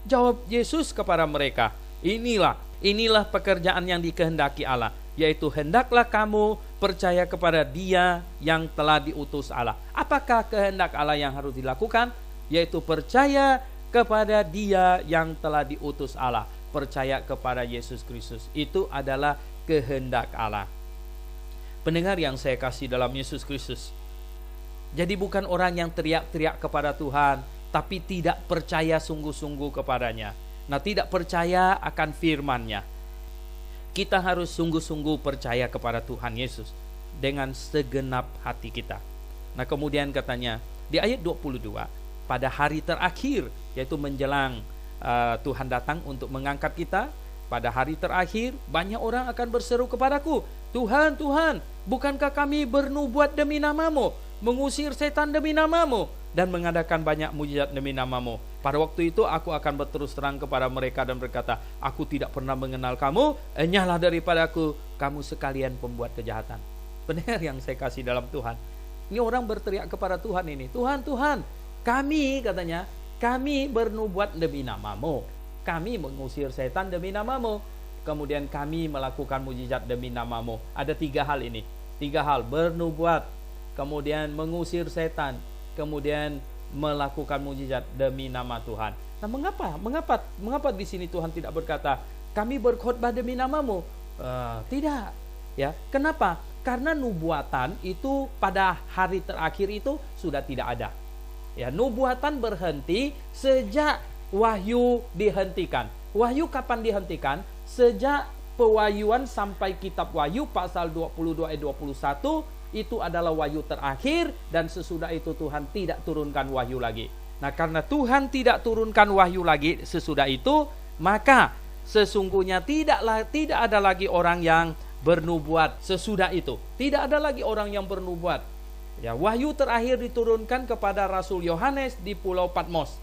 Jawab Yesus kepada mereka, inilah pekerjaan yang dikehendaki Allah, yaitu hendaklah kamu percaya kepada Dia yang telah diutus Allah. Apakah kehendak Allah yang harus dilakukan? Yaitu percaya kepada Dia yang telah diutus Allah. Percaya kepada Yesus Kristus, itu adalah kehendak Allah. Pendengar yang saya kasih dalam Yesus Kristus, jadi bukan orang yang teriak-teriak kepada Tuhan tapi tidak percaya sungguh-sungguh kepadanya. Nah, tidak percaya akan firman-Nya. Kita harus sungguh-sungguh percaya kepada Tuhan Yesus dengan segenap hati kita. Nah kemudian katanya di ayat 22, pada hari terakhir, yaitu menjelang Tuhan datang untuk mengangkat kita, pada hari terakhir banyak orang akan berseru kepadaku, Tuhan, Tuhan, bukankah kami bernubuat demi namamu, mengusir setan demi namamu, dan mengadakan banyak mujizat demi namamu? Pada waktu itu aku akan berterus terang kepada mereka dan berkata, aku tidak pernah mengenal kamu, enyahlah daripadaku, kamu sekalian pembuat kejahatan. Benar yang saya kasih dalam Tuhan. Ini orang berteriak kepada Tuhan ini, Tuhan, Tuhan, kami katanya, kami bernubuat demi namamu, kami mengusir setan demi namamu, kemudian kami melakukan mujizat demi namamu. Ada 3 hal ini, 3 hal, bernubuat, kemudian mengusir setan, kemudian melakukan mujizat demi nama Tuhan. Nah mengapa di sini Tuhan tidak berkata kami berkhotbah demi namamu? Tidak ya. Kenapa? Karena nubuatan itu pada hari terakhir itu sudah tidak ada. Ya, nubuatan berhenti sejak wahyu dihentikan. Wahyu kapan dihentikan? Sejak pewahyuan sampai kitab Wahyu pasal 22 ayat 21, itu adalah wahyu terakhir, dan sesudah itu Tuhan tidak turunkan wahyu lagi. Nah, karena Tuhan tidak turunkan wahyu lagi sesudah itu, maka sesungguhnya tidak ada lagi orang yang bernubuat sesudah itu. Tidak ada lagi orang yang bernubuat. Ya, wahyu terakhir diturunkan kepada Rasul Yohanes di Pulau Patmos.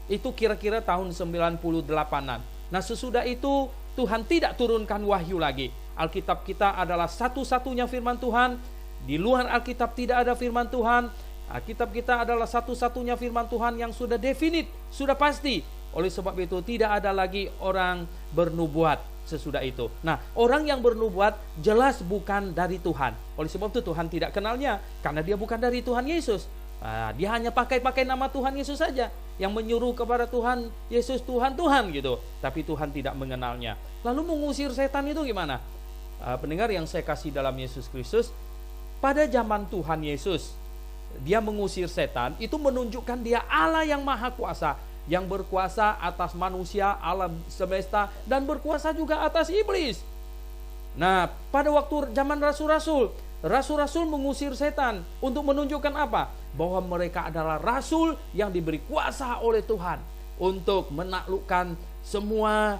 Itu kira-kira tahun 98-an. Nah, sesudah itu Tuhan tidak turunkan wahyu lagi. Alkitab kita adalah satu-satunya firman Tuhan. Di luar Alkitab tidak ada firman Tuhan. Alkitab kita adalah satu-satunya firman Tuhan yang sudah definit, sudah pasti. Oleh sebab itu tidak ada lagi orang bernubuat sesudah itu. Nah, orang yang bernubuat jelas bukan dari Tuhan. Oleh sebab itu Tuhan tidak kenalnya, karena dia bukan dari Tuhan Yesus. Dia hanya pakai nama Tuhan Yesus saja, yang menyuruh kepada Tuhan Yesus, Tuhan, Tuhan gitu. Tapi Tuhan tidak mengenalnya. Lalu mengusir setan itu gimana? Pendengar yang saya kasih dalam Yesus Kristus, pada zaman Tuhan Yesus, dia mengusir setan, itu menunjukkan dia Allah yang maha kuasa, yang berkuasa atas manusia, alam semesta, dan berkuasa juga atas iblis. Nah, pada waktu zaman rasul-rasul, Rasul-rasul mengusir setan untuk menunjukkan apa? Bahwa mereka adalah rasul yang diberi kuasa oleh Tuhan untuk menaklukkan semua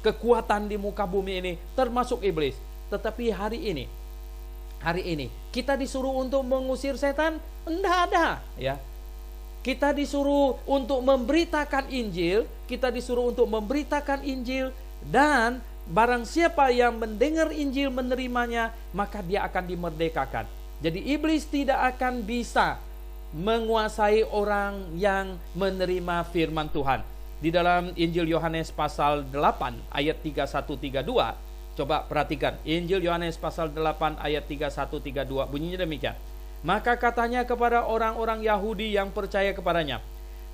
kekuatan di muka bumi ini, termasuk iblis. Tetapi hari ini kita disuruh untuk mengusir setan? Enggak ada, ya. Kita disuruh untuk memberitakan Injil, dan barang siapa yang mendengar Injil, menerimanya, maka dia akan dimerdekakan. Jadi iblis tidak akan bisa menguasai orang yang menerima firman Tuhan. Di dalam Injil Yohanes pasal 8 ayat 31-32, coba perhatikan. Injil Yohanes pasal 8 ayat 31-32 bunyinya demikian. Maka katanya kepada orang-orang Yahudi yang percaya kepadanya,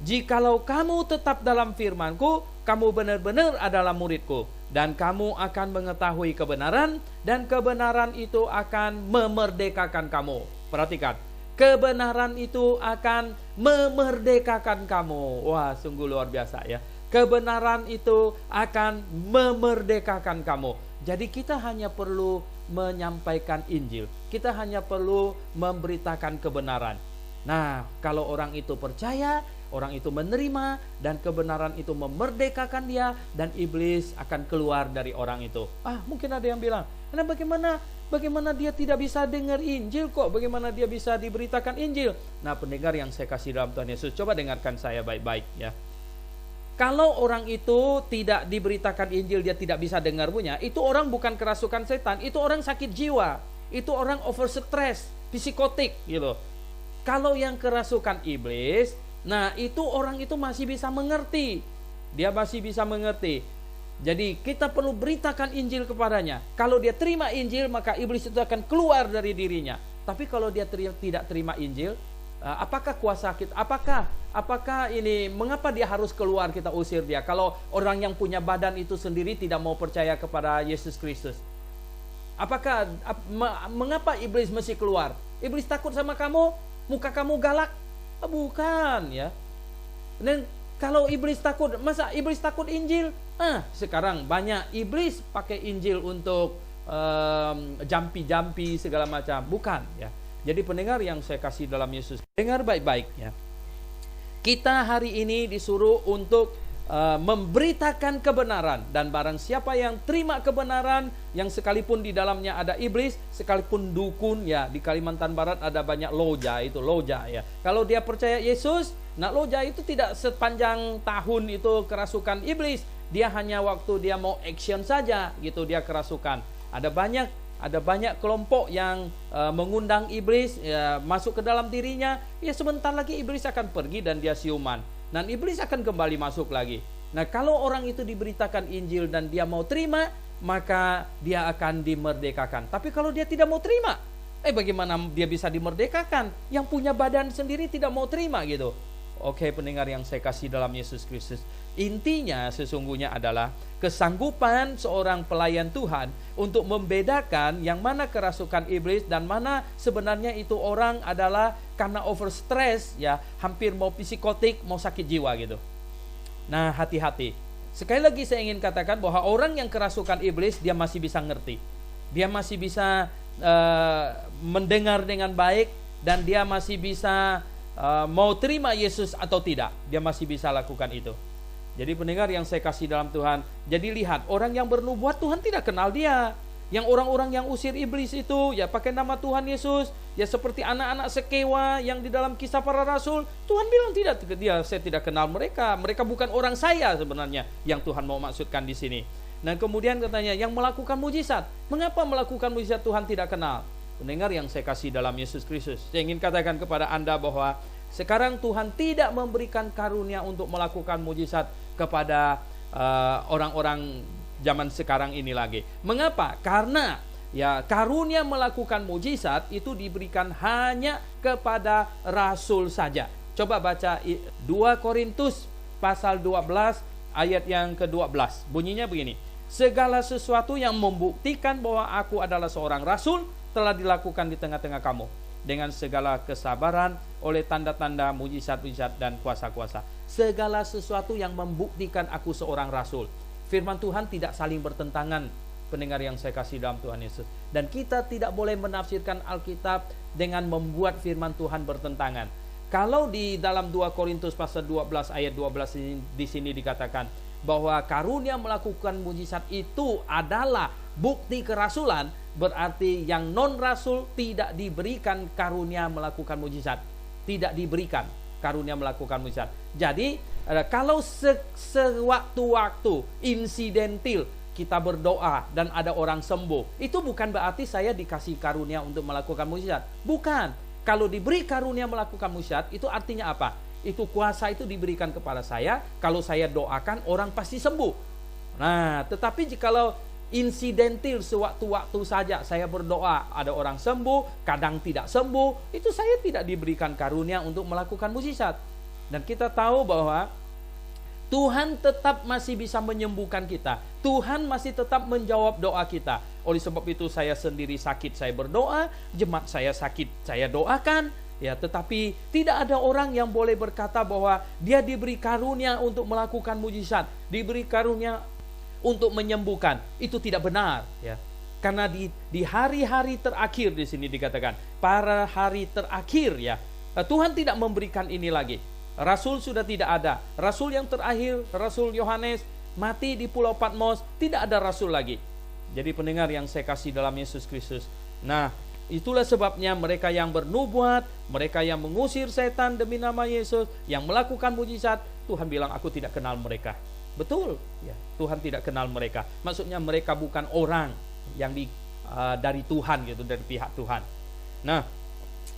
jikalau kamu tetap dalam firman-Ku, kamu benar-benar adalah murid-Ku, dan kamu akan mengetahui kebenaran, dan kebenaran itu akan memerdekakan kamu. Perhatikan, kebenaran itu akan memerdekakan kamu. Wah, sungguh luar biasa, ya. Kebenaran itu akan memerdekakan kamu. Jadi kita hanya perlu menyampaikan Injil. Kita hanya perlu memberitakan kebenaran. Nah, kalau orang itu percaya, orang itu menerima, dan kebenaran itu memerdekakan dia, dan iblis akan keluar dari orang itu. Mungkin ada yang bilang, nah bagaimana dia tidak bisa dengar Injil kok? Bagaimana dia bisa diberitakan Injil? Nah, pendengar yang saya kasih dalam Tuhan Yesus, coba dengarkan saya baik-baik, ya. Kalau orang itu tidak diberitakan Injil, dia tidak bisa dengar punya, itu orang bukan kerasukan setan, itu orang sakit jiwa, itu orang overstress, psikotik gitu. Kalau yang kerasukan iblis, nah itu orang itu masih bisa mengerti, dia masih bisa mengerti. Jadi kita perlu beritakan Injil kepadanya. Kalau dia terima Injil, maka iblis itu akan keluar dari dirinya. Tapi kalau dia tidak terima Injil, apakah kuasa kita? Apakah ini mengapa dia harus keluar, kita usir dia? Kalau orang yang punya badan itu sendiri tidak mau percaya kepada Yesus Kristus, mengapa iblis mesti keluar? Iblis takut sama kamu? Muka kamu galak? Bukan, ya. Dan kalau iblis takut, masa iblis takut Injil? Sekarang banyak iblis pakai Injil untuk jampi-jampi segala macam. Bukan, ya. Jadi pendengar yang saya kasih dalam Yesus, dengar baik-baik, ya. Kita hari ini disuruh untuk memberitakan kebenaran, dan barang siapa yang terima kebenaran, yang sekalipun di dalamnya ada iblis, sekalipun dukun, ya, di Kalimantan Barat ada banyak loja, itu loja, ya. Kalau dia percaya Yesus, nah loja itu tidak sepanjang tahun itu kerasukan iblis, dia hanya waktu dia mau action saja gitu dia kerasukan. Ada banyak kelompok yang mengundang iblis masuk ke dalam dirinya. Ya, sebentar lagi iblis akan pergi dan dia siuman, dan iblis akan kembali masuk lagi. Nah, kalau orang itu diberitakan Injil dan dia mau terima, maka dia akan dimerdekakan. Tapi kalau dia tidak mau terima, bagaimana dia bisa dimerdekakan? Yang punya badan sendiri tidak mau terima gitu. Oke, pendengar yang saya kasih dalam Yesus Kristus, intinya sesungguhnya adalah kesanggupan seorang pelayan Tuhan untuk membedakan yang mana kerasukan iblis dan mana sebenarnya itu orang adalah karena overstress, ya, hampir mau psikotik, mau sakit jiwa gitu. Nah, hati-hati. Sekali lagi saya ingin katakan bahwa orang yang kerasukan iblis, dia masih bisa ngerti, dia masih bisa mendengar dengan baik, dan dia masih bisa mau terima Yesus atau tidak, dia masih bisa lakukan itu. Jadi pendengar yang saya kasih dalam Tuhan, jadi lihat, orang yang bernubuat Tuhan tidak kenal dia. Yang orang-orang yang usir iblis itu, ya, pakai nama Tuhan Yesus, ya, seperti anak-anak Sekewa yang di dalam Kisah Para Rasul, Tuhan bilang tidak, saya tidak kenal mereka bukan orang saya sebenarnya yang Tuhan mau maksudkan di sini. Nah, kemudian katanya yang melakukan mujizat, mengapa melakukan mujizat Tuhan tidak kenal? Pendengar yang saya kasih dalam Yesus Kristus, saya ingin katakan kepada Anda bahwa sekarang Tuhan tidak memberikan karunia untuk melakukan mujizat kepada orang-orang zaman sekarang ini lagi. Mengapa? Karena, ya, karunia melakukan mujizat itu diberikan hanya kepada rasul saja. Coba baca 2 Korintus pasal 12 ayat yang ke-12. Bunyinya begini: segala sesuatu yang membuktikan bahwa aku adalah seorang rasul telah dilakukan di tengah-tengah kamu dengan segala kesabaran oleh tanda-tanda, mujizat-mujizat dan kuasa-kuasa. Segala sesuatu yang membuktikan aku seorang rasul. Firman Tuhan tidak saling bertentangan pendengar yang saya kasih dalam Tuhan Yesus. Dan kita tidak boleh menafsirkan Alkitab dengan membuat firman Tuhan bertentangan. Kalau di dalam 2 Korintus pasal 12 ayat 12 di sini dikatakan bahwa karunia melakukan mujizat itu adalah bukti kerasulan, berarti yang non-rasul tidak diberikan karunia melakukan mujizat. Tidak diberikan karunia melakukan mujizat. Jadi kalau sewaktu-waktu insidentil kita berdoa dan ada orang sembuh, itu bukan berarti saya dikasih karunia untuk melakukan mujizat. Bukan. Kalau diberi karunia melakukan mujizat, itu artinya apa? Itu kuasa itu diberikan kepada saya. Kalau saya doakan, orang pasti sembuh. Nah, tetapi jikalau insidentil sewaktu-waktu saja saya berdoa, ada orang sembuh, kadang tidak sembuh, itu saya tidak diberikan karunia untuk melakukan mujizat. Dan kita tahu bahwa Tuhan tetap masih bisa menyembuhkan kita. Tuhan masih tetap menjawab doa kita. Oleh sebab itu saya sendiri sakit, saya berdoa. Jemaat saya sakit, saya doakan. Ya, tetapi tidak ada orang yang boleh berkata bahwa dia diberi karunia untuk melakukan mujizat, diberi karunia untuk menyembuhkan. Itu tidak benar. Ya, karena di hari-hari terakhir di sini dikatakan, para hari terakhir ya, Tuhan tidak memberikan ini lagi. Rasul sudah tidak ada. Rasul yang terakhir, Rasul Yohanes, mati di Pulau Patmos. Tidak ada rasul lagi. Jadi pendengar yang saya kasih dalam Yesus Kristus. Nah, itulah sebabnya mereka yang bernubuat, mereka yang mengusir setan demi nama Yesus, yang melakukan mujizat, Tuhan bilang aku tidak kenal mereka. Betul, ya, Tuhan tidak kenal mereka. Maksudnya mereka bukan orang yang dari Tuhan gitu, dari pihak Tuhan. Nah,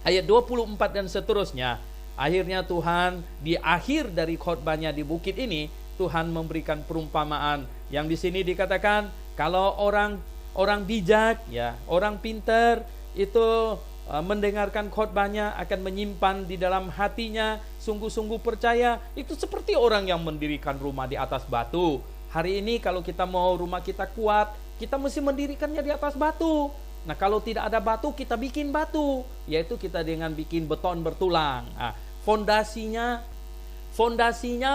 ayat 24 dan seterusnya, akhirnya Tuhan di akhir dari khotbahnya di bukit ini, Tuhan memberikan perumpamaan yang di sini dikatakan kalau orang bijak, ya, orang pintar itu mendengarkan khotbahnya akan menyimpan di dalam hatinya, sungguh-sungguh percaya. Itu seperti orang yang mendirikan rumah di atas batu. Hari ini kalau kita mau rumah kita kuat, kita mesti mendirikannya di atas batu. Nah, kalau tidak ada batu, kita bikin batu, yaitu kita dengan bikin beton bertulang. Nah, fondasinya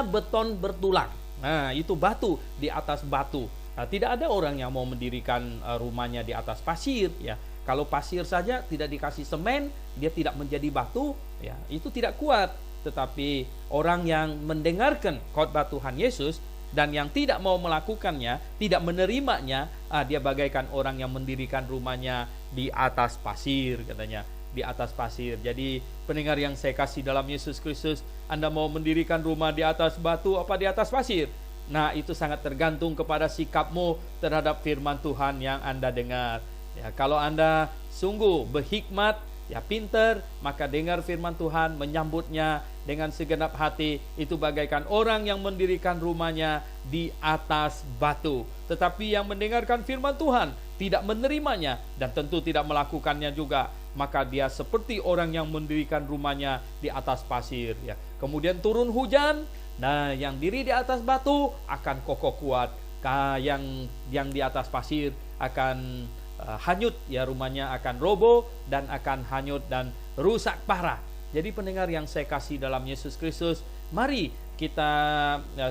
beton bertulang. Nah, itu batu di atas batu. Nah, tidak ada orang yang mau mendirikan rumahnya di atas pasir, ya. Kalau pasir saja tidak dikasih semen, dia tidak menjadi batu, ya. Itu tidak kuat. Tetapi orang yang mendengarkan khotbah Tuhan Yesus dan yang tidak mau melakukannya, tidak menerimanya, dia bagaikan orang yang mendirikan rumahnya di atas pasir, katanya, di atas pasir. Jadi pendengar yang saya kasih dalam Yesus Kristus, Anda mau mendirikan rumah di atas batu apa di atas pasir? Nah, itu sangat tergantung kepada sikapmu terhadap firman Tuhan yang Anda dengar. Ya, kalau Anda sungguh berhikmat, ya pintar, maka dengar firman Tuhan, menyambutnya dengan segenap hati. Itu bagaikan orang yang mendirikan rumahnya di atas batu. Tetapi yang mendengarkan firman Tuhan, tidak menerimanya, dan tentu tidak melakukannya juga, maka dia seperti orang yang mendirikan rumahnya di atas pasir. Ya. Kemudian turun hujan, nah yang diri di atas batu akan kokoh kuat. Yang di atas pasir akan hanyut, ya, rumahnya akan roboh dan akan hanyut dan rusak parah. Jadi pendengar yang saya kasih dalam Yesus Kristus, mari kita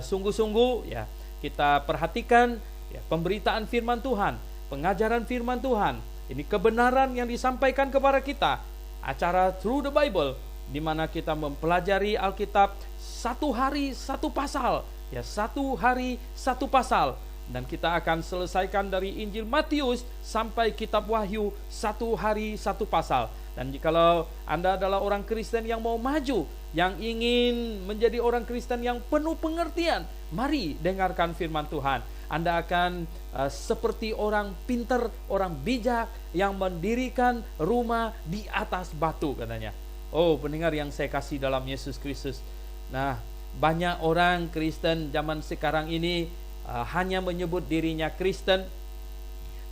sungguh-sungguh, ya, kita perhatikan, ya, pemberitaan firman Tuhan, pengajaran firman Tuhan. Ini kebenaran yang disampaikan kepada kita, acara Through the Bible, di mana kita mempelajari Alkitab satu hari satu pasal, ya, satu hari satu pasal. Dan kita akan selesaikan dari Injil Matius sampai kitab Wahyu satu hari satu pasal. Dan jikalau Anda adalah orang Kristen yang mau maju, yang ingin menjadi orang Kristen yang penuh pengertian, mari dengarkan firman Tuhan. Anda akan seperti orang pintar, orang bijak yang mendirikan rumah di atas batu, katanya. Oh, pendengar yang saya kasih dalam Yesus Kristus. Nah, banyak orang Kristen zaman sekarang ini hanya menyebut dirinya Kristen,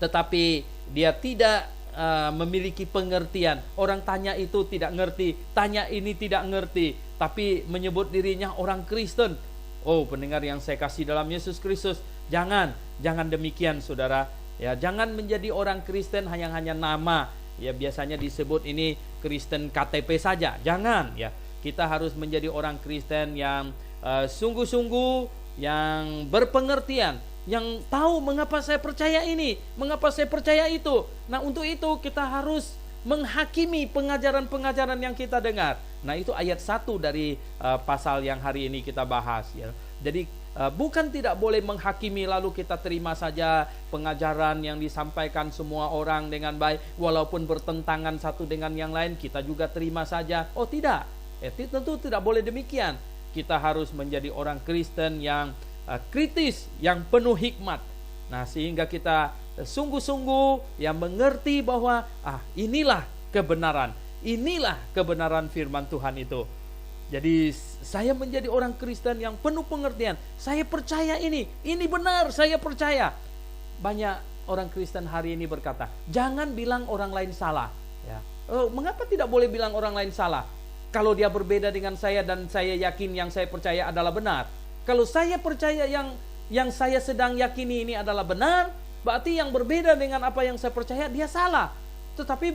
tetapi dia tidak memiliki pengertian. Orang tanya itu tidak ngerti, tanya ini tidak ngerti, tapi menyebut dirinya orang Kristen. Oh, pendengar yang saya kasih dalam Yesus Kristus, jangan demikian, saudara. Ya, jangan menjadi orang Kristen hanya nama. Ya, biasanya disebut ini Kristen KTP saja. Jangan, ya. Kita harus menjadi orang Kristen yang sungguh-sungguh, yang berpengertian, yang tahu mengapa saya percaya ini, mengapa saya percaya itu. Nah, untuk itu kita harus menghakimi pengajaran-pengajaran yang kita dengar. Nah, itu ayat 1 dari pasal yang hari ini kita bahas ya. Jadi bukan tidak boleh menghakimi lalu kita terima saja pengajaran yang disampaikan semua orang dengan baik, walaupun bertentangan satu dengan yang lain kita juga terima saja. Oh tidak, tentu tidak boleh demikian. Kita harus menjadi orang Kristen yang kritis, yang penuh hikmat. Nah, sehingga kita sungguh-sungguh yang mengerti bahwa inilah kebenaran firman Tuhan itu. Jadi saya menjadi orang Kristen yang penuh pengertian. Saya percaya ini benar, saya percaya. Banyak orang Kristen hari ini berkata, jangan bilang orang lain salah. Ya. Mengapa tidak boleh bilang orang lain salah? Kalau dia berbeda dengan saya dan saya yakin yang saya percaya adalah benar. Kalau saya percaya yang saya sedang yakini ini adalah benar, berarti yang berbeda dengan apa yang saya percaya dia salah. Tetapi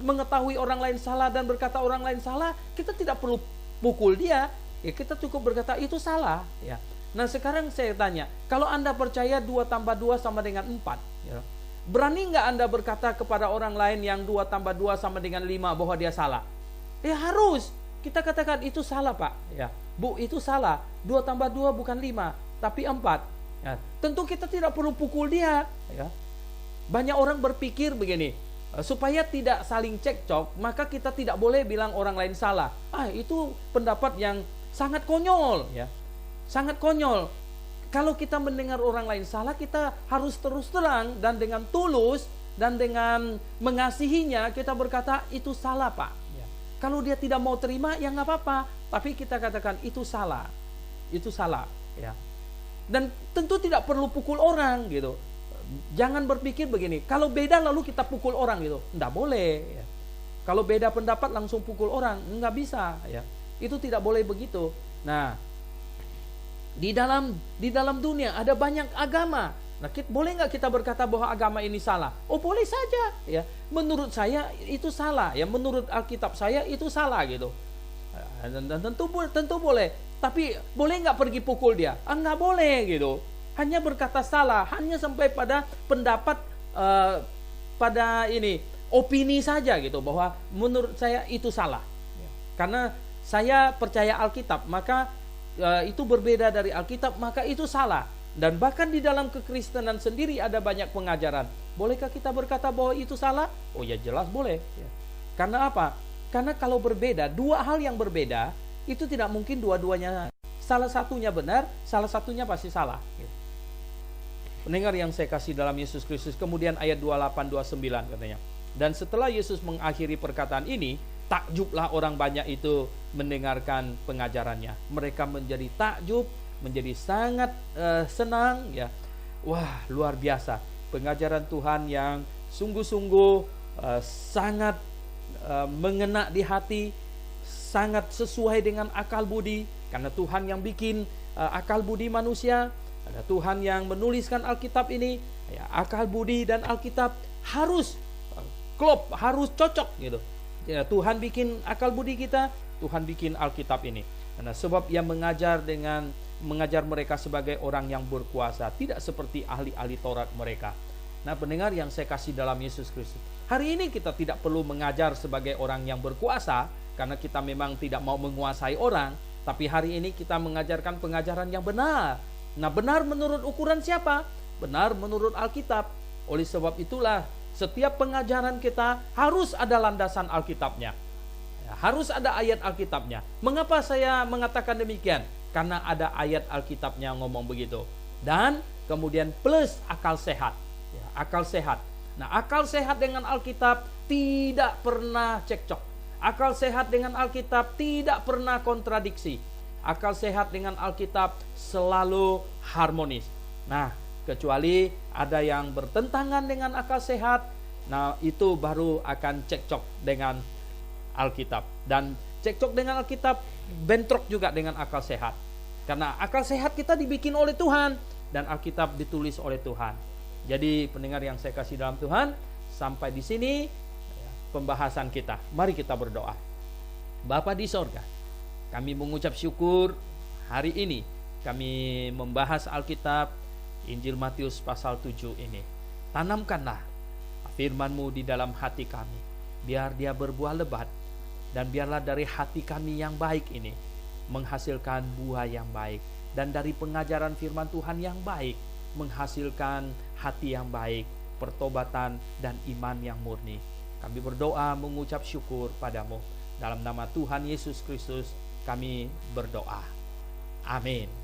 mengetahui orang lain salah dan berkata orang lain salah, kita tidak perlu pukul dia. Ya, kita cukup berkata itu salah. Ya. Nah, sekarang saya tanya, kalau Anda percaya 2 tambah 2 sama dengan 4, ya, berani nggak Anda berkata kepada orang lain yang 2 tambah 2 sama dengan 5 bahwa dia salah? Ya harus. Kita katakan itu salah, Pak. Ya, Bu, itu salah. 2 tambah 2 bukan 5, tapi 4. Ya, tentu kita tidak perlu pukul dia. Ya. Banyak orang berpikir begini, supaya tidak saling cekcok, maka kita tidak boleh bilang orang lain salah. Itu pendapat yang sangat konyol, ya. Sangat konyol. Kalau kita mendengar orang lain salah, kita harus terus terang dan dengan tulus dan dengan mengasihinya kita berkata itu salah, Pak. Ya. Kalau dia tidak mau terima, ya nggak apa-apa. Tapi kita katakan itu salah, ya. Dan tentu tidak perlu pukul orang gitu. Jangan berpikir begini, kalau beda lalu kita pukul orang gitu, nggak boleh. Ya. Kalau beda pendapat langsung pukul orang, nggak bisa. Ya. Itu tidak boleh begitu. Nah, di dalam dunia ada banyak agama. Nah, boleh nggak kita berkata bahwa agama ini salah? Oh, boleh saja. Ya, menurut saya itu salah. Ya, menurut Alkitab saya itu salah gitu. Dan tentu boleh. Tapi boleh nggak pergi pukul dia? Nggak boleh gitu. Hanya berkata salah, hanya sampai pada pendapat, pada opini saja gitu, bahwa menurut saya itu salah. Karena saya percaya Alkitab, maka itu berbeda dari Alkitab, maka itu salah. Dan bahkan di dalam kekristenan sendiri ada banyak pengajaran. Bolehkah kita berkata bahwa itu salah? Oh ya, jelas boleh. Karena apa? Karena kalau berbeda, dua hal yang berbeda, itu tidak mungkin dua-duanya. Salah satunya benar, salah satunya pasti salah. Pendengar yang saya kasih dalam Yesus Kristus, kemudian ayat 28-29 katanya. Dan setelah Yesus mengakhiri perkataan ini, takjublah orang banyak itu mendengarkan pengajarannya. Mereka menjadi takjub, menjadi sangat senang. Ya, wah, luar biasa. Pengajaran Tuhan yang sungguh-sungguh sangat mengena di hati, sangat sesuai dengan akal budi. Karena Tuhan yang bikin akal budi manusia. Ada Tuhan yang menuliskan Alkitab ini, ya, akal budi dan Alkitab harus klop, harus cocok gitu. Ya, Tuhan bikin akal budi kita, Tuhan bikin Alkitab ini. Karena sebab Ia mengajar mereka sebagai orang yang berkuasa, tidak seperti ahli-ahli Taurat mereka. Nah, pendengar yang saya kasih dalam Yesus Kristus, hari ini kita tidak perlu mengajar sebagai orang yang berkuasa, karena kita memang tidak mau menguasai orang. Tapi hari ini kita mengajarkan pengajaran yang benar. Nah, benar menurut ukuran siapa? Benar menurut Alkitab. Oleh sebab itulah setiap pengajaran kita harus ada landasan Alkitabnya. Ya, harus ada ayat Alkitabnya. Mengapa saya mengatakan demikian? Karena ada ayat Alkitabnya ngomong begitu. Dan kemudian plus akal sehat. Ya, akal sehat. Nah, akal sehat dengan Alkitab tidak pernah cekcok. Akal sehat dengan Alkitab tidak pernah kontradiksi. Akal sehat dengan Alkitab selalu harmonis. Nah, kecuali ada yang bertentangan dengan akal sehat, nah itu baru akan cekcok dengan Alkitab. Dan cekcok dengan Alkitab bentrok juga dengan akal sehat. Karena akal sehat kita dibikin oleh Tuhan dan Alkitab ditulis oleh Tuhan. Jadi pendengar yang saya kasih dalam Tuhan, sampai di sini pembahasan kita. Mari kita berdoa. Bapa di sorga, kami mengucap syukur hari ini kami membahas Alkitab Injil Matius pasal 7 ini. Tanamkanlah firman-Mu di dalam hati kami, biar dia berbuah lebat, dan biarlah dari hati kami yang baik ini menghasilkan buah yang baik, dan dari pengajaran firman Tuhan yang baik menghasilkan hati yang baik, pertobatan dan iman yang murni. Kami berdoa mengucap syukur padamu. Dalam nama Tuhan Yesus Kristus kami berdoa. Amin.